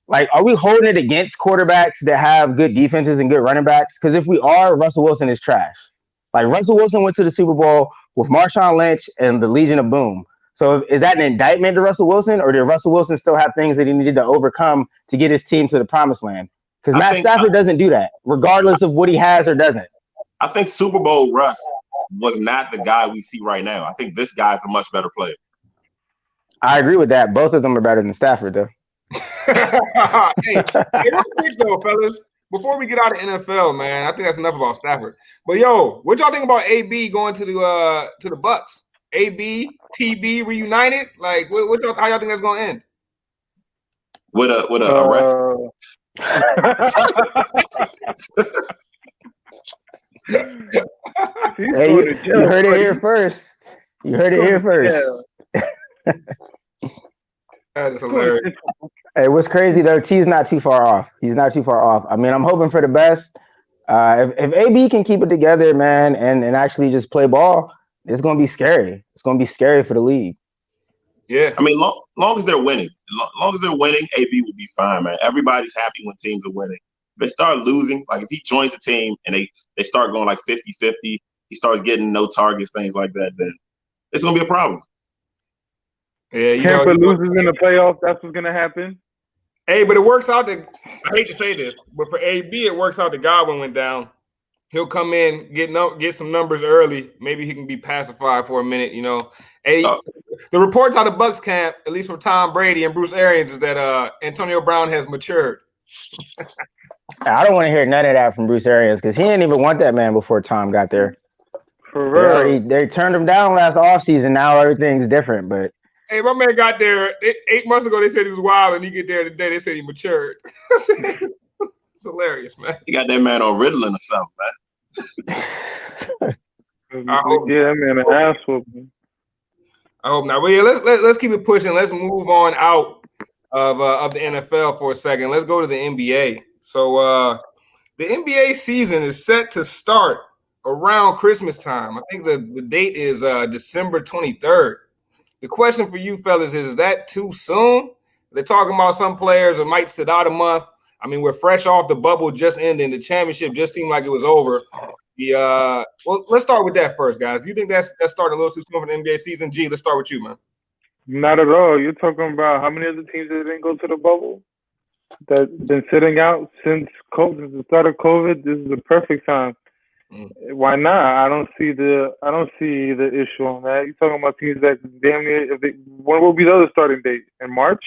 Speaker 3: like, are we holding it against quarterbacks that have good defenses and good running backs? Because if we are, Russell Wilson is trash. Like, Russell Wilson went to the Super Bowl with Marshawn Lynch and the Legion of Boom. So is that an indictment to Russell Wilson, or did Russell Wilson still have things that he needed to overcome to get his team to the promised land? Because Matt Stafford doesn't do that, regardless of what he has or doesn't.
Speaker 1: I think Super Bowl Russ was not the guy we see right now. I think this guy's a much better player.
Speaker 3: I agree with that. Both of them are better than Stafford, though.
Speaker 2: Hey, real quick though, fellas, before we get out of NFL, man, I think that's enough about Stafford. But yo, what y'all think about AB going to the Bucks? AB, TB reunited? Like, what y'all, how y'all think that's gonna end?
Speaker 1: With a arrest.
Speaker 3: Hey, you heard it here first. You heard it here first.
Speaker 2: That is hilarious.
Speaker 3: Hey, what's crazy though? T's not too far off. He's not too far off. I mean, I'm hoping for the best. If AB can keep it together, man, and actually just play ball, it's gonna be scary. It's gonna be scary for the league.
Speaker 2: Yeah,
Speaker 1: I mean, long as they're winning, long as they're winning, AB will be fine, man. Everybody's happy when teams are winning. If they start losing, like if he joins the team and they start going like 50-50, he starts getting no targets, things like that, then it's gonna be a problem.
Speaker 2: Yeah,
Speaker 4: Tampa loses in the playoffs. That's what's gonna happen.
Speaker 2: Hey, but it works out that I hate to say this, but for AB, it works out that Godwin went down. He'll come in, get some numbers early. Maybe he can be pacified for a minute. Hey, the reports out of Bucks camp, at least from Tom Brady and Bruce Arians, is that Antonio Brown has matured.
Speaker 3: I don't want to hear none of that from Bruce Arians because he didn't even want that man before Tom got there.
Speaker 4: For real.
Speaker 3: They turned him down last offseason. Now everything's different, but.
Speaker 2: Hey, my man got there 8 months ago. They said he was wild, and he get there today. They said he matured. It's hilarious, man.
Speaker 1: You got that man on Ritalin or something, man.
Speaker 4: Yeah, man, an ass whooping.
Speaker 2: I hope not. But yeah, let's keep it pushing. Let's move on out of the NFL for a second. Let's go to the NBA. So the NBA season is set to start around Christmas time. I think the date is December 23rd. The question for you fellas is that too soon? They're talking about some players that might sit out a month. I mean, we're fresh off the bubble just ending. The championship just seemed like it was over. Well, let's start with that first, guys. Do you think that's starting a little too soon for the NBA season? G, let's start with you, man.
Speaker 4: Not at all. You're talking about how many other teams that didn't go to the bubble that's been sitting out since the start of COVID. This is the perfect time. Why not? I don't see the issue on that. You're talking about teams that damn near. When will be the other starting date? In March?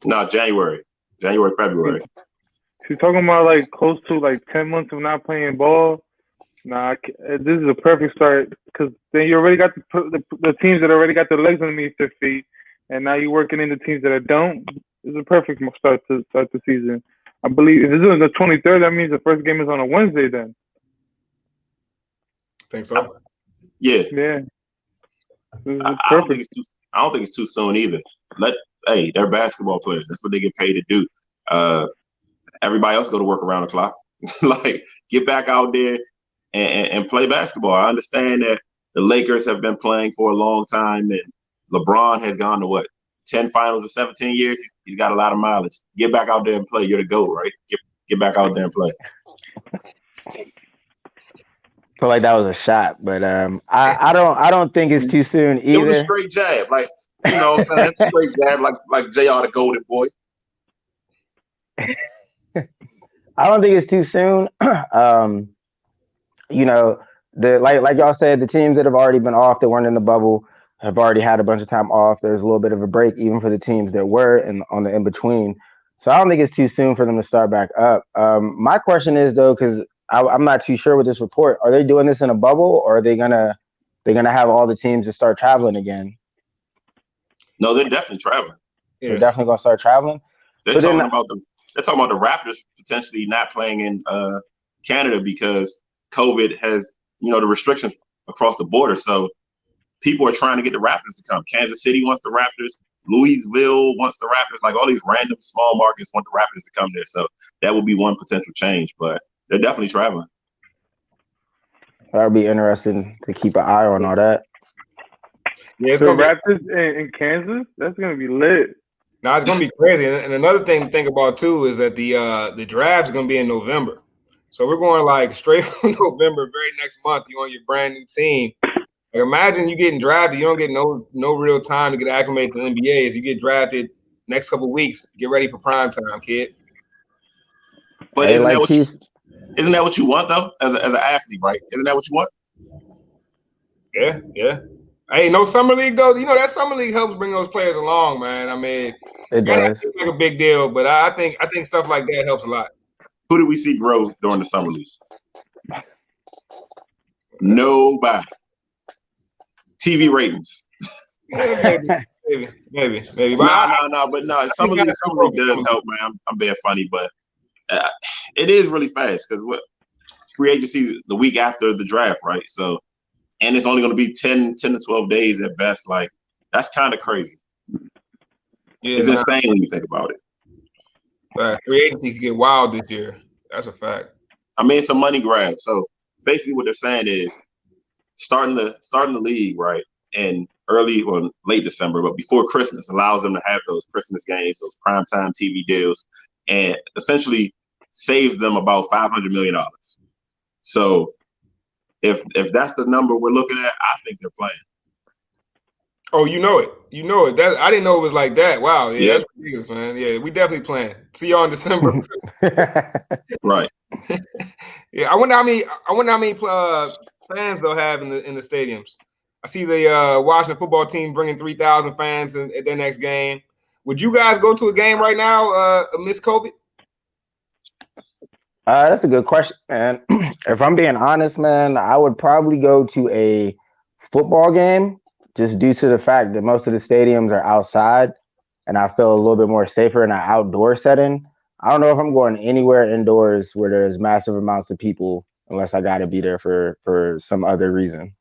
Speaker 1: No, January, February.
Speaker 4: So you're talking about like close to like 10 months of not playing ball. Nah, this is a perfect start because then you already got the teams that already got their legs underneath their feet, and now you're working in the teams that don't. It's a perfect start to start the season. I believe if this is the 23rd, that means the first game is on a Wednesday then.
Speaker 2: Think so?
Speaker 1: Yeah.
Speaker 4: I
Speaker 1: don't think it's too soon either. They're basketball players. That's what they get paid to do. Everybody else go to work around the clock. Like, get back out there and play basketball. I understand that the Lakers have been playing for a long time, and LeBron has gone to 10 finals in 17 years. He's got a lot of mileage. Get back out there and play. You're the GOAT, right? Get back out there and play.
Speaker 3: Feel like that was a shot, but I don't think it's too soon either.
Speaker 1: It was a straight jab, like what I'm saying, straight jab, like JR the Golden Boy.
Speaker 3: I don't think it's too soon. Like y'all said, the teams that have already been off, that weren't in the bubble, have already had a bunch of time off. There's a little bit of a break, even for the teams that were on the in between. So I don't think it's too soon for them to start back up. My question is though, because I'm not too sure with this report. Are they doing this in a bubble, or are they gonna have all the teams to start traveling again?
Speaker 1: No, they're definitely traveling.
Speaker 3: Yeah. They're definitely gonna start traveling.
Speaker 1: They're talking about the Raptors potentially not playing in Canada because COVID has the restrictions across the border. So people are trying to get the Raptors to come. Kansas City wants the Raptors. Louisville wants the Raptors. Like all these random small markets want the Raptors to come there. So that would be one potential change. But they're definitely traveling.
Speaker 3: That'll be interesting to keep an eye on all that.
Speaker 2: Yeah, it's
Speaker 4: The
Speaker 2: gonna be.
Speaker 4: Raptors in Kansas, that's gonna be lit.
Speaker 2: Now it's gonna be crazy. And another thing to think about too is that the draft's gonna be in November. So we're going like straight from November, very next month, you're on your brand new team. Like imagine you getting drafted, you don't get no real time to get acclimated to the NBA. As you get drafted next couple of weeks, get ready for prime time, kid.
Speaker 1: But
Speaker 3: Hey,
Speaker 1: isn't
Speaker 3: like
Speaker 1: that what you want though, as an athlete, right? Isn't that what you want?
Speaker 2: Yeah. Hey, no summer league though. You know that summer league helps bring those players along, man. I mean,
Speaker 3: it does.
Speaker 2: It's like a big deal, but I think stuff like that helps a lot.
Speaker 1: Who did we see grow during the summer league? Nobody. TV ratings.
Speaker 2: Yeah, maybe.
Speaker 1: But summer league does help, man. I'm being funny, but it is really fast because free agency is the week after the draft, right? So, and it's only going to be 10 to 12 days at best. Like that's kind of crazy.
Speaker 2: Yeah,
Speaker 1: it's insane when you think about it.
Speaker 2: Free agency could get wild this year. That's a fact.
Speaker 1: I mean, it's a money grab. So basically, what they're saying is starting the league right in early or late December, but before Christmas, allows them to have those Christmas games, those primetime TV deals, and essentially saves them about $500 million. So if that's the number we're looking at, I think they're playing.
Speaker 2: Oh, you know it. That I didn't know it was like that. Wow, yeah. That's ridiculous, man. Yeah, we definitely playing. See y'all in December.
Speaker 1: Right.
Speaker 2: Yeah, I wonder how many fans they'll have in the stadiums. I see the Washington football team bringing 3,000 fans at their next game. Would you guys go to a game right now, amidst COVID?
Speaker 3: That's a good question, man. If I'm being honest, man, I would probably go to a football game just due to the fact that most of the stadiums are outside and I feel a little bit more safer in an outdoor setting. I don't know if I'm going anywhere indoors where there's massive amounts of people unless I got to be there for some other reason.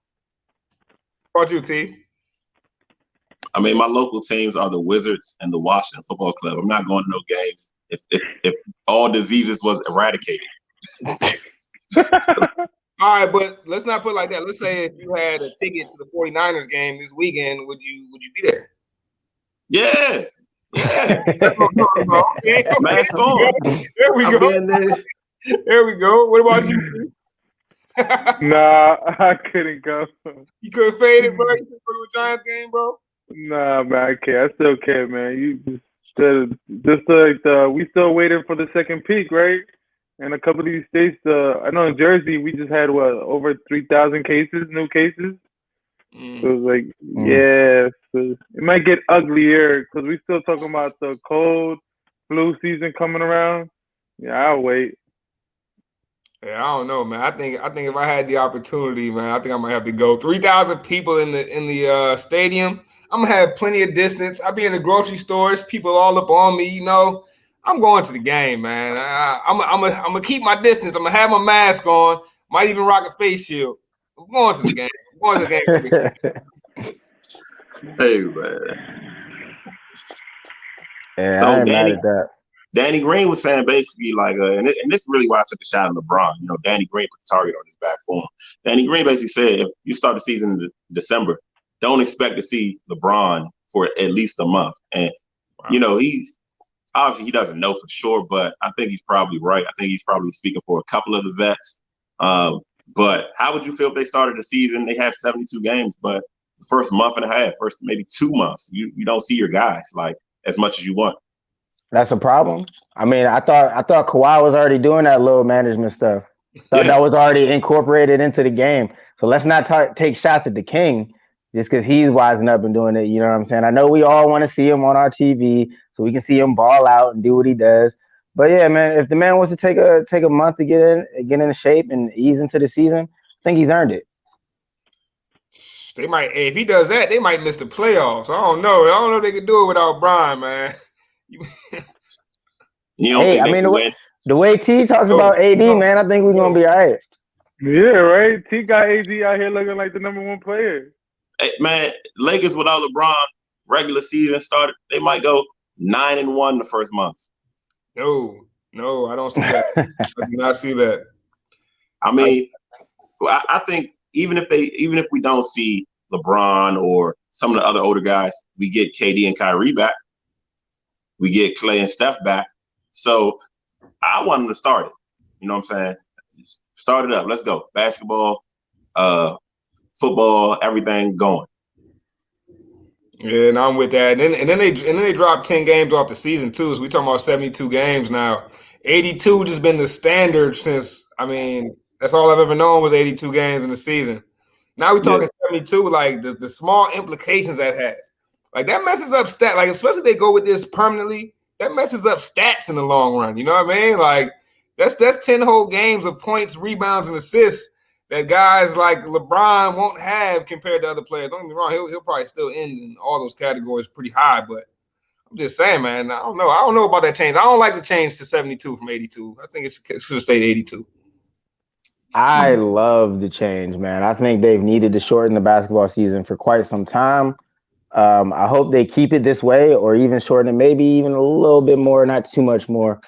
Speaker 2: What about you, T?
Speaker 1: I mean, my local teams are the Wizards and the Washington Football Club. I'm not going to no games if all diseases was eradicated.
Speaker 2: All right, but let's not put it like that. Let's say if you had a ticket to the 49ers game this weekend, would you be there?
Speaker 1: Yeah.
Speaker 2: Okay.
Speaker 1: Mask on.
Speaker 2: There we go. There we go. What about you?
Speaker 4: Nah, I couldn't go.
Speaker 2: You couldn't fade it, bro? You couldn't go to a Giants game, bro?
Speaker 4: Nah, man, I can't. I still can't, man. You just like we still waiting for the second peak, right? And a couple of these states, I know in Jersey, we just had over 3,000 new cases. So it was like, so it might get uglier because we still talking about the cold flu season coming around. Yeah, I'll wait.
Speaker 2: Yeah, I don't know, man. I think if I had the opportunity, man, I think I might have to go. 3,000 people in the stadium. I'm gonna have plenty of distance. I'll be in the grocery stores, people all up on me, you know. I'm going to the game, man. I'm gonna keep my distance. I'm gonna have my mask on. Might even rock a face shield. I'm going to the game.
Speaker 1: Hey, man.
Speaker 3: Yeah, so I ain't mad at that.
Speaker 1: Danny Green was saying basically like, and this is really why I took a shot at LeBron. You know, Danny Green put the target on his back for him. Danny Green basically said, if you start the season in December, don't expect to see LeBron for at least a month. And, you know, he's obviously he doesn't know for sure, but I think he's probably right. I think he's probably speaking for a couple of the vets. But how would you feel if they started the season? They have 72 games, but the first month and a half, first maybe 2 months, you don't see your guys like as much as you want.
Speaker 3: That's a problem. I mean, I thought Kawhi was already doing that load management stuff. That was already incorporated into the game. So let's not take shots at the king just because he's wising up and doing it. You know what I'm saying? I know we all want to see him on our TV so we can see him ball out and do what he does. But yeah, man, if the man wants to take a month to get in shape and ease into the season, I think he's earned it.
Speaker 2: They might, if he does that, they might miss the playoffs. I don't know if they could do it without Brian, man.
Speaker 3: Hey, I mean, the way T talks about AD, man, I think we're gonna be all right.
Speaker 4: Yeah, right. T got AD out here looking like the #1 player.
Speaker 1: Hey, man, Lakers without LeBron regular season started, they might go 9-1 the first month.
Speaker 2: No, I don't see that. I do not see that.
Speaker 1: I mean, I think even if we don't see LeBron or some of the other older guys, we get KD and Kyrie back. We get Clay and Steph back. So I want them to start it. You know what I'm saying? Start it up. Let's go. Basketball, football, everything going.
Speaker 2: Yeah, and I'm with that. And then they dropped 10 games off the season too. So we talking about 72 games now. 82 just been the standard since. I mean, that's all I've ever known was 82 games in the season. Now we're talking 72. Like the small implications that has. Like that messes up stats. Like especially if they go with this permanently, that messes up stats in the long run. You know what I mean? Like that's 10 whole games of points, rebounds, and assists that guys like LeBron won't have compared to other players. Don't get me wrong, he'll probably still end in all those categories pretty high, but I'm just saying, man, I don't know about that change. I don't like the change to 72 from 82. I think it should have stayed 82.
Speaker 3: I love the change, man. I think they've needed to shorten the basketball season for quite some time. I hope they keep it this way or even shorten it, maybe even a little bit more, not too much more.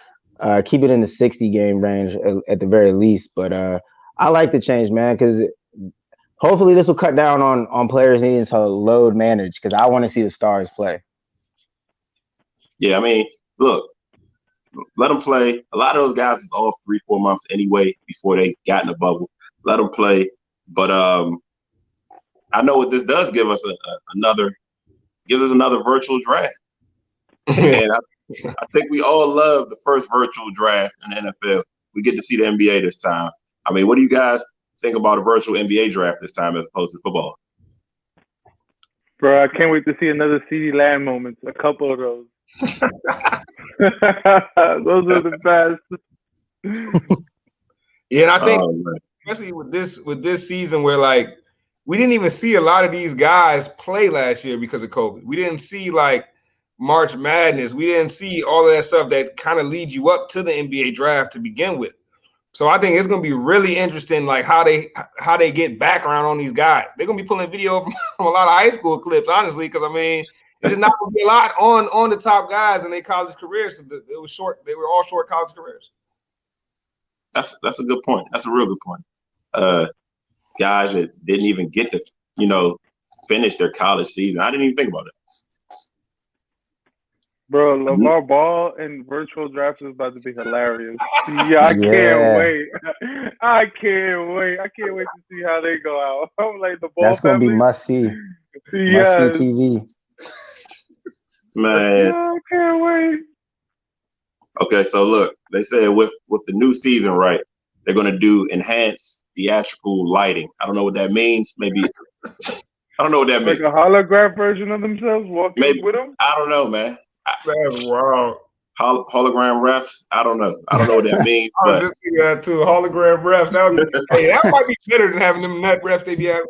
Speaker 3: Keep it in the 60 game range at the very least. But I like the change, man, because hopefully this will cut down on players needing to load manage because I want to see the stars play.
Speaker 1: Yeah, I mean, look, let them play. A lot of those guys is off 3-4 months anyway before they got in the bubble. Let them play. But I know what this does give us another virtual draft. And I think we all love the first virtual draft in the NFL. We get to see the NBA this time. I mean, what do you guys think about a virtual NBA draft this time as opposed to football?
Speaker 4: Bro, I can't wait to see another CeeDee Lamb moment. A couple of those. Those are the best.
Speaker 2: Yeah, and I think especially with this season where like we didn't even see a lot of these guys play last year because of COVID. We didn't see like March Madness. We didn't see all of that stuff that kind of leads you up to the NBA draft to begin with. So I think it's going to be really interesting, like how they get background on these guys. They're going to be pulling video from a lot of high school clips, honestly, because I mean, it's not going to be a lot on the top guys in their college careers. It was short. They were all short college careers.
Speaker 1: That's a good point. That's a real good point. Guys that didn't even get to finish their college season. I didn't even think about it.
Speaker 4: Bro, LeVar Ball and virtual draft is about to be hilarious. Yeah, I can't wait. I can't wait. I can't wait to see how they go out. I'm like the Ball.
Speaker 3: That's gonna be must see.
Speaker 4: Yeah.
Speaker 3: Must see TV.
Speaker 1: Man,
Speaker 4: yeah, I can't wait.
Speaker 1: Okay, so look, they said with the new season, right? They're gonna do enhanced theatrical lighting. I don't know what that means. Maybe I don't know what that means.
Speaker 4: Like a holograph version of themselves walking with them.
Speaker 1: I don't know, man.
Speaker 2: That's wild.
Speaker 1: Hologram refs. I don't know. I don't know what that means.
Speaker 2: I just think that too. Hologram refs. That might be better than having them nut refs they be having.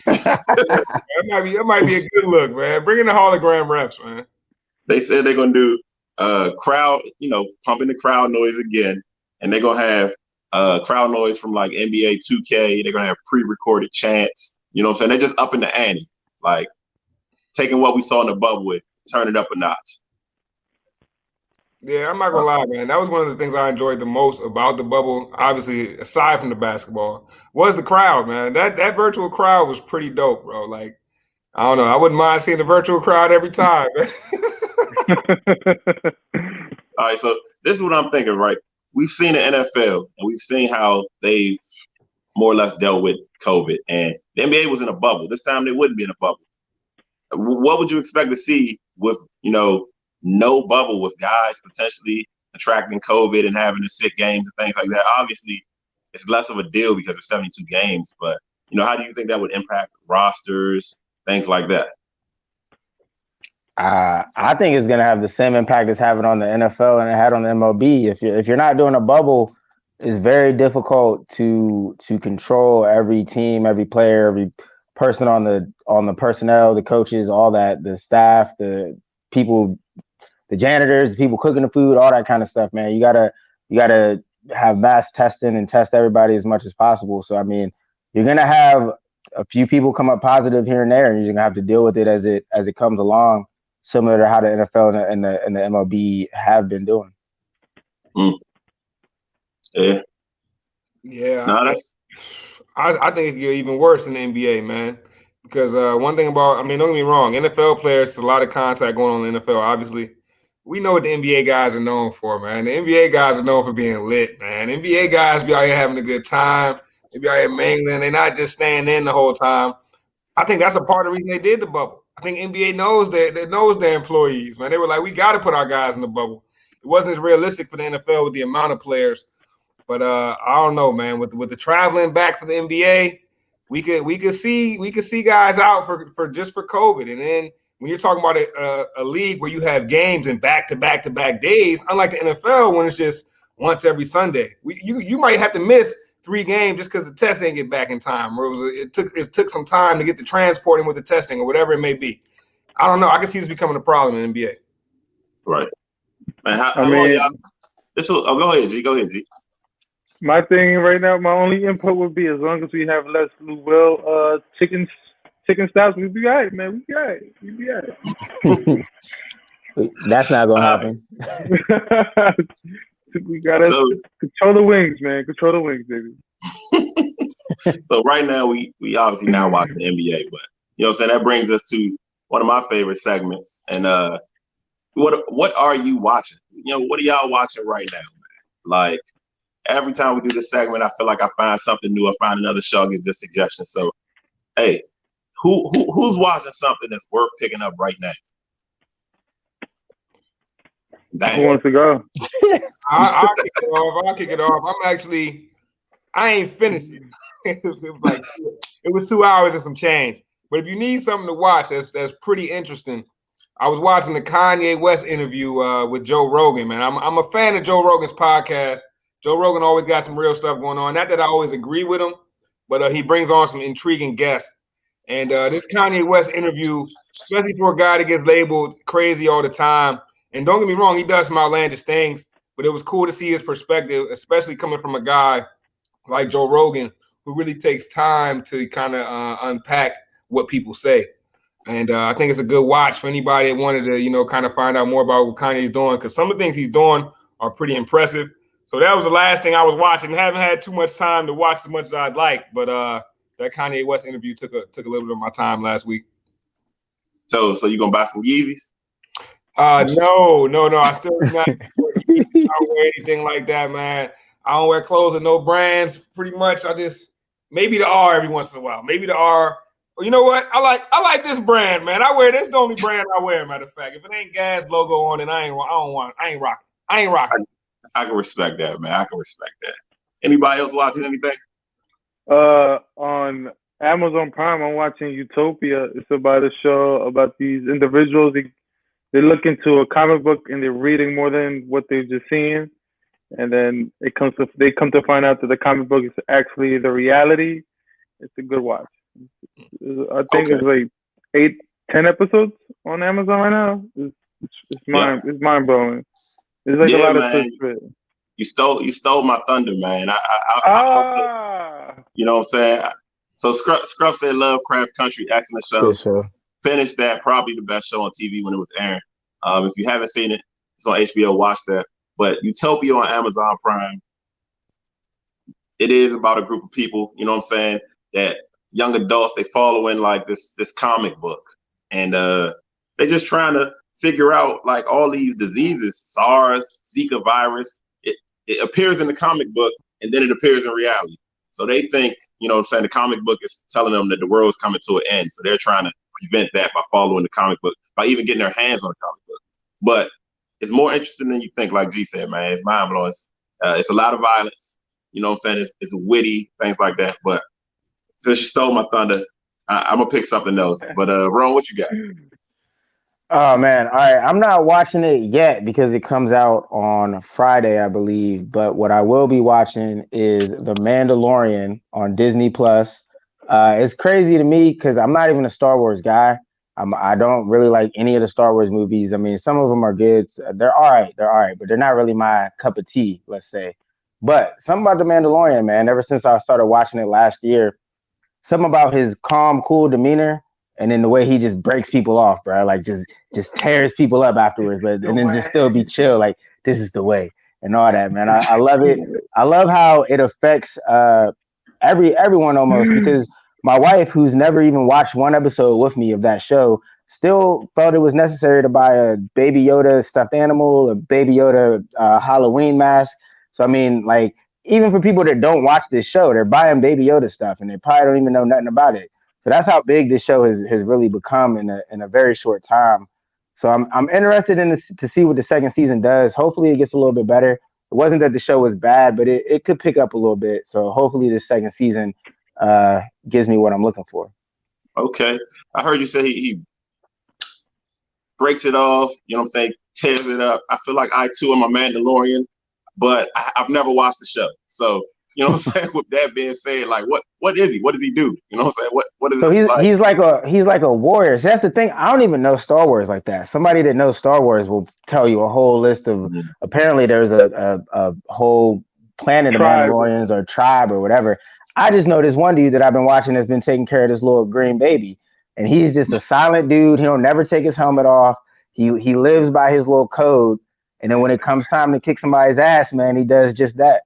Speaker 2: that might be a good look, man. Bring in the hologram refs, man.
Speaker 1: They said they're gonna do crowd, pumping the crowd noise again, and they're gonna have crowd noise from like NBA 2K. They're gonna have pre-recorded chants. You know what I'm saying? They're just upping the ante, like taking what we saw in the bubble with, turn it up a notch.
Speaker 2: Yeah, I'm not gonna lie, man. That was one of the things I enjoyed the most about the bubble. Obviously, aside from the basketball, was the crowd, man. That virtual crowd was pretty dope, bro. Like, I don't know, I wouldn't mind seeing the virtual crowd every time.
Speaker 1: All right, so this is what I'm thinking, right? We've seen the NFL and we've seen how they've more or less dealt with COVID, and the NBA was in a bubble. This time they wouldn't be in a bubble. What would you expect to see with, no bubble, with guys potentially attracting COVID and having to sit games and things like that? Obviously, it's less of a deal because of 72 games, but, how do you think that would impact rosters, things like that?
Speaker 3: I think it's going to have the same impact it's having on the NFL and it had on the MLB. If you're not doing a bubble, it's very difficult to control every team, every player, every person on the personnel, the coaches, all that, the staff, the people, the janitors, the people cooking the food, all that kind of stuff, man. You gotta have mass testing and test everybody as much as possible. So I mean, you're gonna have a few people come up positive here and there, and you're gonna have to deal with it as it comes along. similar to how the NFL and the MLB have been doing.
Speaker 1: Yeah.
Speaker 2: Yeah,
Speaker 1: No, that's
Speaker 2: I think you're even worse in the NBA, man. Because one thing about, I mean, don't get me wrong, NFL players, there's a lot of contact going on in the NFL, obviously. We know what the NBA guys are known for, man. The NBA guys are known for being lit, man. NBA guys be out here having a good time. They be out here mingling. They're not just staying in the whole time. I think that's a part of the reason they did the bubble. I think NBA knows that knows their employees, man. They were like, we got to put our guys in the bubble. It wasn't realistic for the NFL with the amount of players. But I don't know, man. With the traveling back for the NBA, we could see guys out for just for COVID. And then when you're talking about a league where you have games in back to back days, unlike the NFL when it's just once every Sunday, you might have to miss 3 games just because the test ain't get back in time, or it took some time to get the transporting with the testing or whatever it may be. I don't know. I can see this becoming a problem in the NBA.
Speaker 1: right. Man, how long y'all? Go ahead, G. Go ahead, G.
Speaker 4: My thing right now, my only input would be as long as we have less Blue Whale chicken stops, we'll be all right, man. We'll be all right.
Speaker 3: That's not gonna happen.
Speaker 4: We gotta control the wings, man. Control the wings, baby.
Speaker 1: So right now we obviously not watching the NBA, but you know what I'm saying, that brings us to one of my favorite segments. And what are you watching? You know, what are y'all watching right now, man? Like every time we do this segment, I feel like I find something new. I find another show, give this suggestion. So hey, who's watching something that's worth picking up right now? Dang.
Speaker 4: Who wants to go?
Speaker 2: I'll kick it off. I ain't finished it. It was 2 hours and some change. But if you need something to watch that's pretty interesting, I was watching the Kanye West interview with Joe Rogan, man. I'm a fan of Joe Rogan's podcast. Joe Rogan always got some real stuff going on. Not that I always agree with him, but he brings on some intriguing guests. And this Kanye West interview, especially for a guy that gets labeled crazy all the time, and don't get me wrong, he does some outlandish things, but it was cool to see his perspective, especially coming from a guy like Joe Rogan, who really takes time to kind of unpack what people say. And I think it's a good watch for anybody that wanted to, you know, kind of find out more about what Kanye's doing, because some of the things he's doing are pretty impressive. So that was the last thing I was watching. Haven't had too much time to watch as much as I'd like, but that Kanye West interview took a little bit of my time last week.
Speaker 1: So you gonna buy some Yeezys?
Speaker 2: No. I still do not wear anything like that, man. I don't wear clothes with no brands. Pretty much, maybe the R every once in a while. Maybe the R. Well, you know what? I like this brand, man. I wear this. The only brand I wear. Matter of fact, if it ain't Gas logo on it, I ain't rocking.
Speaker 1: I can respect that, man. I can respect that. Anybody else watching anything?
Speaker 4: On Amazon Prime, I'm watching Utopia. It's about a show about these individuals. They look into a comic book and they're reading more than what they're just seeing, and then they come to find out that the comic book is actually the reality. It's a good watch. I think it's like 8-10 episodes on Amazon right now. It's mind blowing. There's like a lot of twists to it.
Speaker 1: You stole my thunder, man. I also, you know what I'm saying? So Scruff said Lovecraft Country, excellent show.
Speaker 3: Good show.
Speaker 1: Finished that, probably the best show on TV when it was airing. If you haven't seen it, it's on HBO, watch that. But Utopia on Amazon Prime, it is about a group of people, you know what I'm saying, that young adults, they follow in like this comic book. And they're just trying to figure out like all these diseases, SARS, Zika virus. It appears in the comic book and then it appears in reality. So they think, you know what I'm saying, the comic book is telling them that the world is coming to an end. So they're trying to prevent that by following the comic book, by even getting their hands on the comic book. But it's more interesting than you think, like G said, man. It's mind blowing. It's a lot of violence. You know what I'm saying? It's witty, things like that. But since you stole my thunder, I'm going to pick something else. But Ron, what you got?
Speaker 3: Oh, man. All right. I'm not watching it yet because it comes out on Friday, I believe. But what I will be watching is The Mandalorian on Disney Plus. It's crazy to me because I'm not even a Star Wars guy. I don't really like any of the Star Wars movies. I mean, some of them are good. They're all right, but they're not really my cup of tea, let's say. But something about The Mandalorian, man, ever since I started watching it last year, something about his calm, cool demeanor And then the way he just breaks people off, bro, like just tears people up afterwards, but and then just still be chill, like this is the way and all that, man. I love it. I love how it affects everyone almost, because my wife, who's never even watched one episode with me of that show, still felt it was necessary to buy a Baby Yoda stuffed animal, a Baby Yoda Halloween mask. So I mean, like, even for people that don't watch this show, they're buying Baby Yoda stuff and they probably don't even know nothing about it. So that's how big this show has really become in a very short time. So I'm interested in this to see what the second season does. Hopefully it gets a little bit better. It wasn't that the show was bad, but it could pick up a little bit. So hopefully the second season gives me what I'm looking for.
Speaker 1: Okay. I heard you say he breaks it off, you know what I'm saying, tears it up. I feel like I too am a Mandalorian, but I've never watched the show. So, you know what I'm saying? With that being said, like what is he? What does he do? You know what I'm saying? What is
Speaker 3: so
Speaker 1: it like?
Speaker 3: he's like a warrior. So that's the thing. I don't even know Star Wars like that. Somebody that knows Star Wars will tell you a whole list of apparently there's a whole planet of Mandalorians or tribe or whatever. I just know this one dude that I've been watching that's been taking care of this little green baby. And he's just a silent dude. He don't never take his helmet off. He lives by his little code. And then when it comes time to kick somebody's ass, man, he does just that.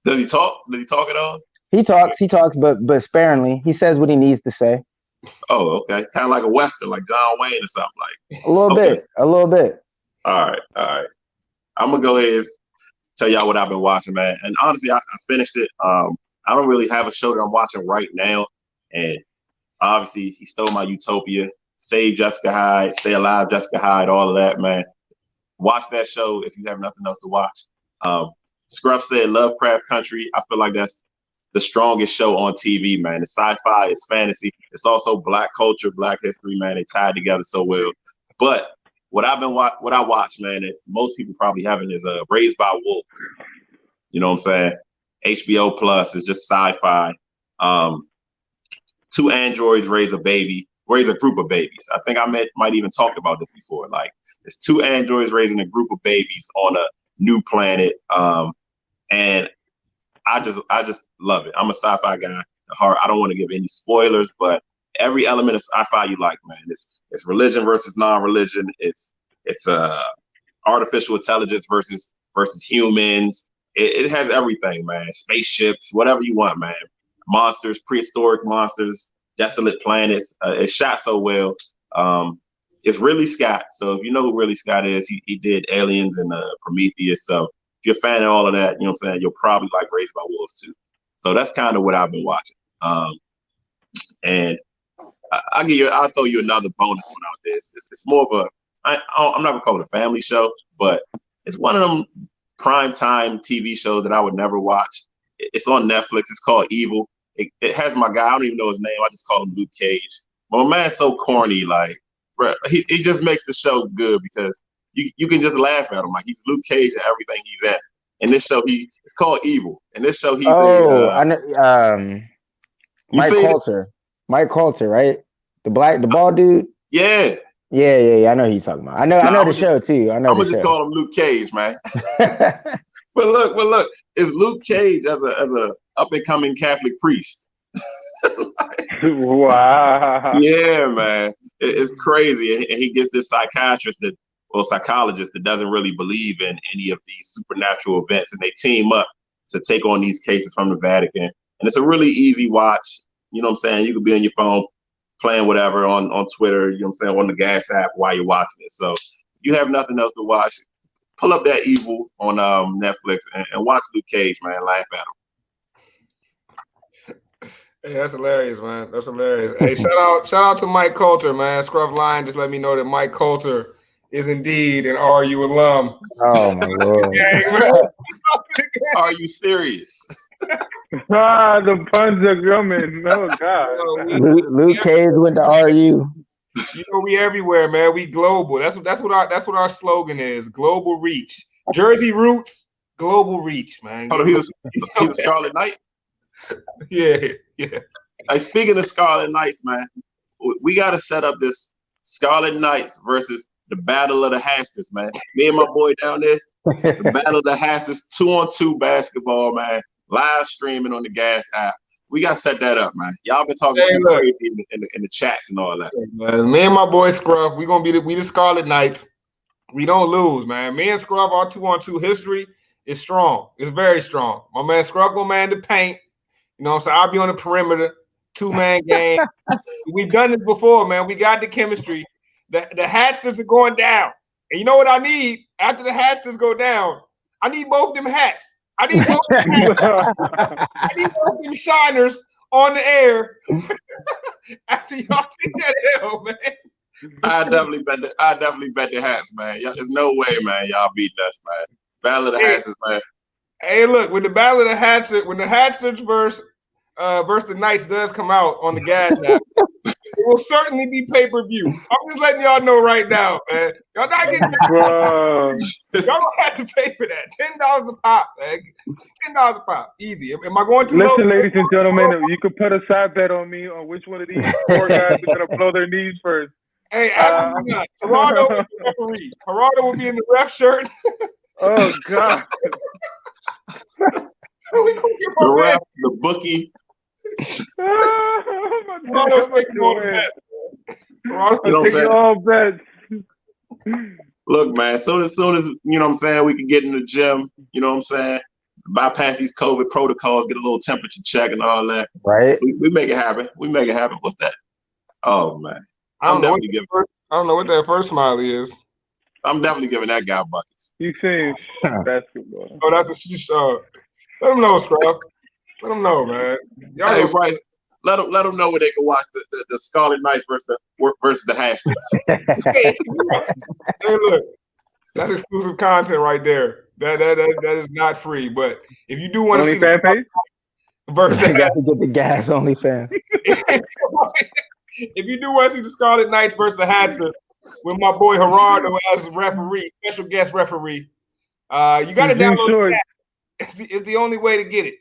Speaker 1: Does he talk? Does he talk at all?
Speaker 3: He talks, but sparingly. He says what he needs to say.
Speaker 1: Oh, okay. Kind of like a Western, like John Wayne or something like.
Speaker 3: A little bit.
Speaker 1: All right. I'm gonna go ahead and tell y'all what I've been watching, man. And honestly, I finished it. I don't really have a show that I'm watching right now. And obviously, he stole my utopia. Save Jessica Hyde, Stay Alive, Jessica Hyde, all of that, man. Watch that show if you have nothing else to watch. Scruff said Lovecraft Country. I feel like that's the strongest show on TV, man. It's sci-fi, it's fantasy, it's also Black culture, Black history, man. They tied together so well. But what I watch, man, that most people probably haven't is Raised by Wolves. You know what I'm saying? HBO Plus is just sci-fi. Two androids raise a group of babies. I think I might even talked about this before. Like, it's two androids raising a group of babies on a new planet. And I just love it. I'm a sci-fi guy at heart. I don't want to give any spoilers, but every element of sci-fi you like, man. It's religion versus non-religion. It's artificial intelligence versus humans. It has everything, man. Spaceships, whatever you want, man. Monsters, prehistoric monsters, desolate planets. It's shot so well. It's Ridley Scott. So if you know who Ridley Scott is, he did Aliens and Prometheus. So if you're a fan of all of that, you know what I'm saying, you'll probably like Raised by Wolves too. So that's kind of what I've been watching. And I'll throw you another bonus one out there. It's more of I'm not gonna call it a family show, but it's one of them primetime TV shows that I would never watch. It's on Netflix. It's called Evil. It has my guy. I don't even know his name. I just call him Luke Cage. But my man's so corny. Like, bro, he just makes the show good because you can just laugh at him. Like, he's Luke Cage and everything he's at. In this show, it's called Evil. In this show, he's
Speaker 3: I know. Mike Coulter, right? The bald dude.
Speaker 1: Yeah.
Speaker 3: Yeah. I know who you're talking about. I know the show too. I'm
Speaker 1: gonna just call him Luke Cage, man. But look, it's Luke Cage as a up and coming Catholic priest.
Speaker 4: Wow.
Speaker 1: Yeah, man, it's crazy, and he gets this psychologist that doesn't really believe in any of these supernatural events, and they team up to take on these cases from the Vatican. And it's a really easy watch. You know what I'm saying? You could be on your phone playing whatever on Twitter, you know what I'm saying, on the Gas app while you're watching it. So you have nothing else to watch, pull up that Evil on Netflix and watch Luke Cage, man. Laugh at him.
Speaker 2: Hey, that's hilarious, man. That's hilarious. Hey, shout out to Mike Coulter, man. Scruff Lion just let me know that Mike Coulter is indeed an RU alum.
Speaker 3: Oh my Lord.
Speaker 1: Are you serious?
Speaker 4: The puns are coming. Oh God.
Speaker 3: Luke Cage went to RU.
Speaker 2: You know, we everywhere, man. We global. That's what our slogan is. Global reach. Jersey roots, global reach, man.
Speaker 1: Oh, he's a Scarlet Knight.
Speaker 2: Yeah.
Speaker 1: Hey, speaking of Scarlet Knights, man, we got to set up this Scarlet Knights versus the Battle of the Hasters, man. Me and my boy down there, the Battle of the Hasters, 2-on-2 basketball, man. Live streaming on the Gas app. We got to set that up, man. Y'all been talking
Speaker 2: Hey,
Speaker 1: too
Speaker 2: look.
Speaker 1: crazy in the chats and all that.
Speaker 2: Me and my boy Scruff, we gonna be the Scarlet Knights. We don't lose, man. Me and Scruff, our 2-on-2 history is strong. It's very strong. My man Scruff gonna man the paint. You know what I'm saying? I'll be on the perimeter, 2-man game. We've done this before, man. We got the chemistry. The hatsters are going down. And you know what I need after the hatsters go down? I need both them hats. I need both them hats. I need both them shiners on the air after y'all take that L, man.
Speaker 1: I definitely bet the hats, man. There's no way, man. Y'all beating us, man. Battle of the hats, man.
Speaker 2: Hey, look, when the Battle of the Hatsters, when the Hatsters versus the Knights does come out on the Gas app, it will certainly be pay-per-view. I'm just letting y'all know right now, man. Y'all not getting that.
Speaker 4: Bro.
Speaker 2: Y'all gonna have to pay for that. $10 a pop, man. $10 a pop. Easy. Am I going too low?
Speaker 4: Listen, ladies and gentlemen, you could put a side bet on me on which one of these 4 guys are gonna blow their knees first.
Speaker 2: Hey, absolutely not. Gerardo will be the referee. Gerardo will be in the ref shirt.
Speaker 4: Oh God.
Speaker 2: We gonna get
Speaker 1: The
Speaker 2: my
Speaker 1: ref, the bookie.
Speaker 2: Gerardo's taking all the bets. Gerardo's
Speaker 1: You know what I'm
Speaker 4: Take
Speaker 1: saying?
Speaker 4: all bets.
Speaker 1: Look, man, as soon as you know what I'm saying, we can get in the gym, you know what I'm saying, bypass these COVID protocols, get a little temperature check and all that.
Speaker 3: Right?
Speaker 1: We make it happen. We make it happen. What's that? Oh man.
Speaker 2: I don't know what that first smiley is.
Speaker 1: I'm definitely giving that guy buckets.
Speaker 4: You saying basketball?
Speaker 2: Oh, that's a show. Let them know, Scrub. Let them know, man. Y'all
Speaker 1: Hey,
Speaker 2: know-
Speaker 1: right. Let them know where they can watch the Scarlet Knights versus the Hatsters.
Speaker 2: Hey, look, that's exclusive content right there. That is not free. But if you do want to
Speaker 4: Only
Speaker 2: see
Speaker 4: fan page?
Speaker 2: versus
Speaker 3: You got to get the gas only fan.
Speaker 2: if you do want to see the Scarlet Knights versus the Hatster with my boy Gerardo as referee, special guest referee, you got to download the app. It's the only way to get it.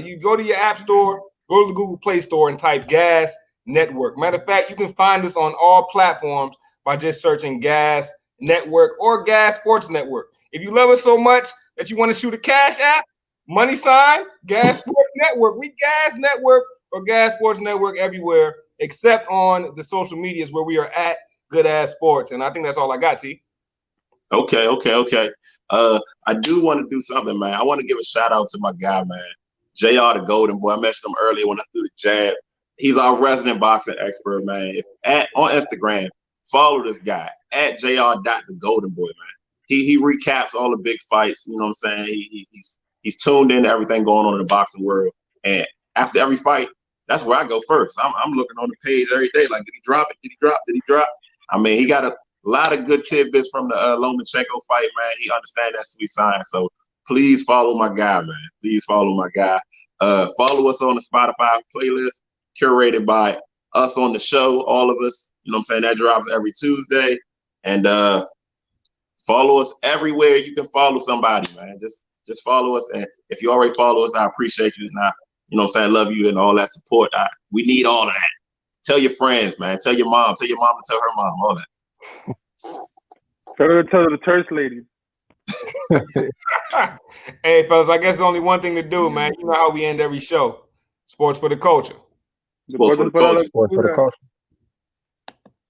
Speaker 2: You go to your app store, go to the Google Play Store and type Gas Network. Matter of fact, you can find us on all platforms by just searching Gas Network or Gas Sports Network. If you love us so much that you want to shoot a cash app, money sign, Gas Sports Network. We Gas Network or Gas Sports Network everywhere except on the social medias where we are at Good Ass Sports. And I think that's all I got, T.
Speaker 1: Okay. I do want to do something, man. I want to give a shout out to my guy, man. JR the Golden Boy. I mentioned him earlier when I threw the jab. He's our resident boxing expert, man. On Instagram, follow this guy at JR.the-Golden Boy, man. He recaps all the big fights. You know what I'm saying? He's tuned in to everything going on in the boxing world. And after every fight, that's where I go first. I'm looking on the page every day. Like, did he drop it? Did he drop? I mean, he got a lot of good tidbits from the Lomachenko fight, man. He understands that sweet science. So please follow my guy, man. Please follow my guy. Follow us on the Spotify playlist curated by us on the show, all of us. You know what I'm saying? That drops every Tuesday. And follow us everywhere you can follow somebody, man. Just follow us. And if you already follow us, I appreciate you. And you know what I'm saying, love you and all that support. We need all of that. Tell your friends, man. Tell your mom. Tell your mom to tell her mom, all that.
Speaker 4: Tell the Terse lady.
Speaker 2: Hey, fellas, I guess there's only one thing to do, man. You know how we end every show. Sports for the culture.
Speaker 1: Sports for the culture.
Speaker 3: Sports for the culture.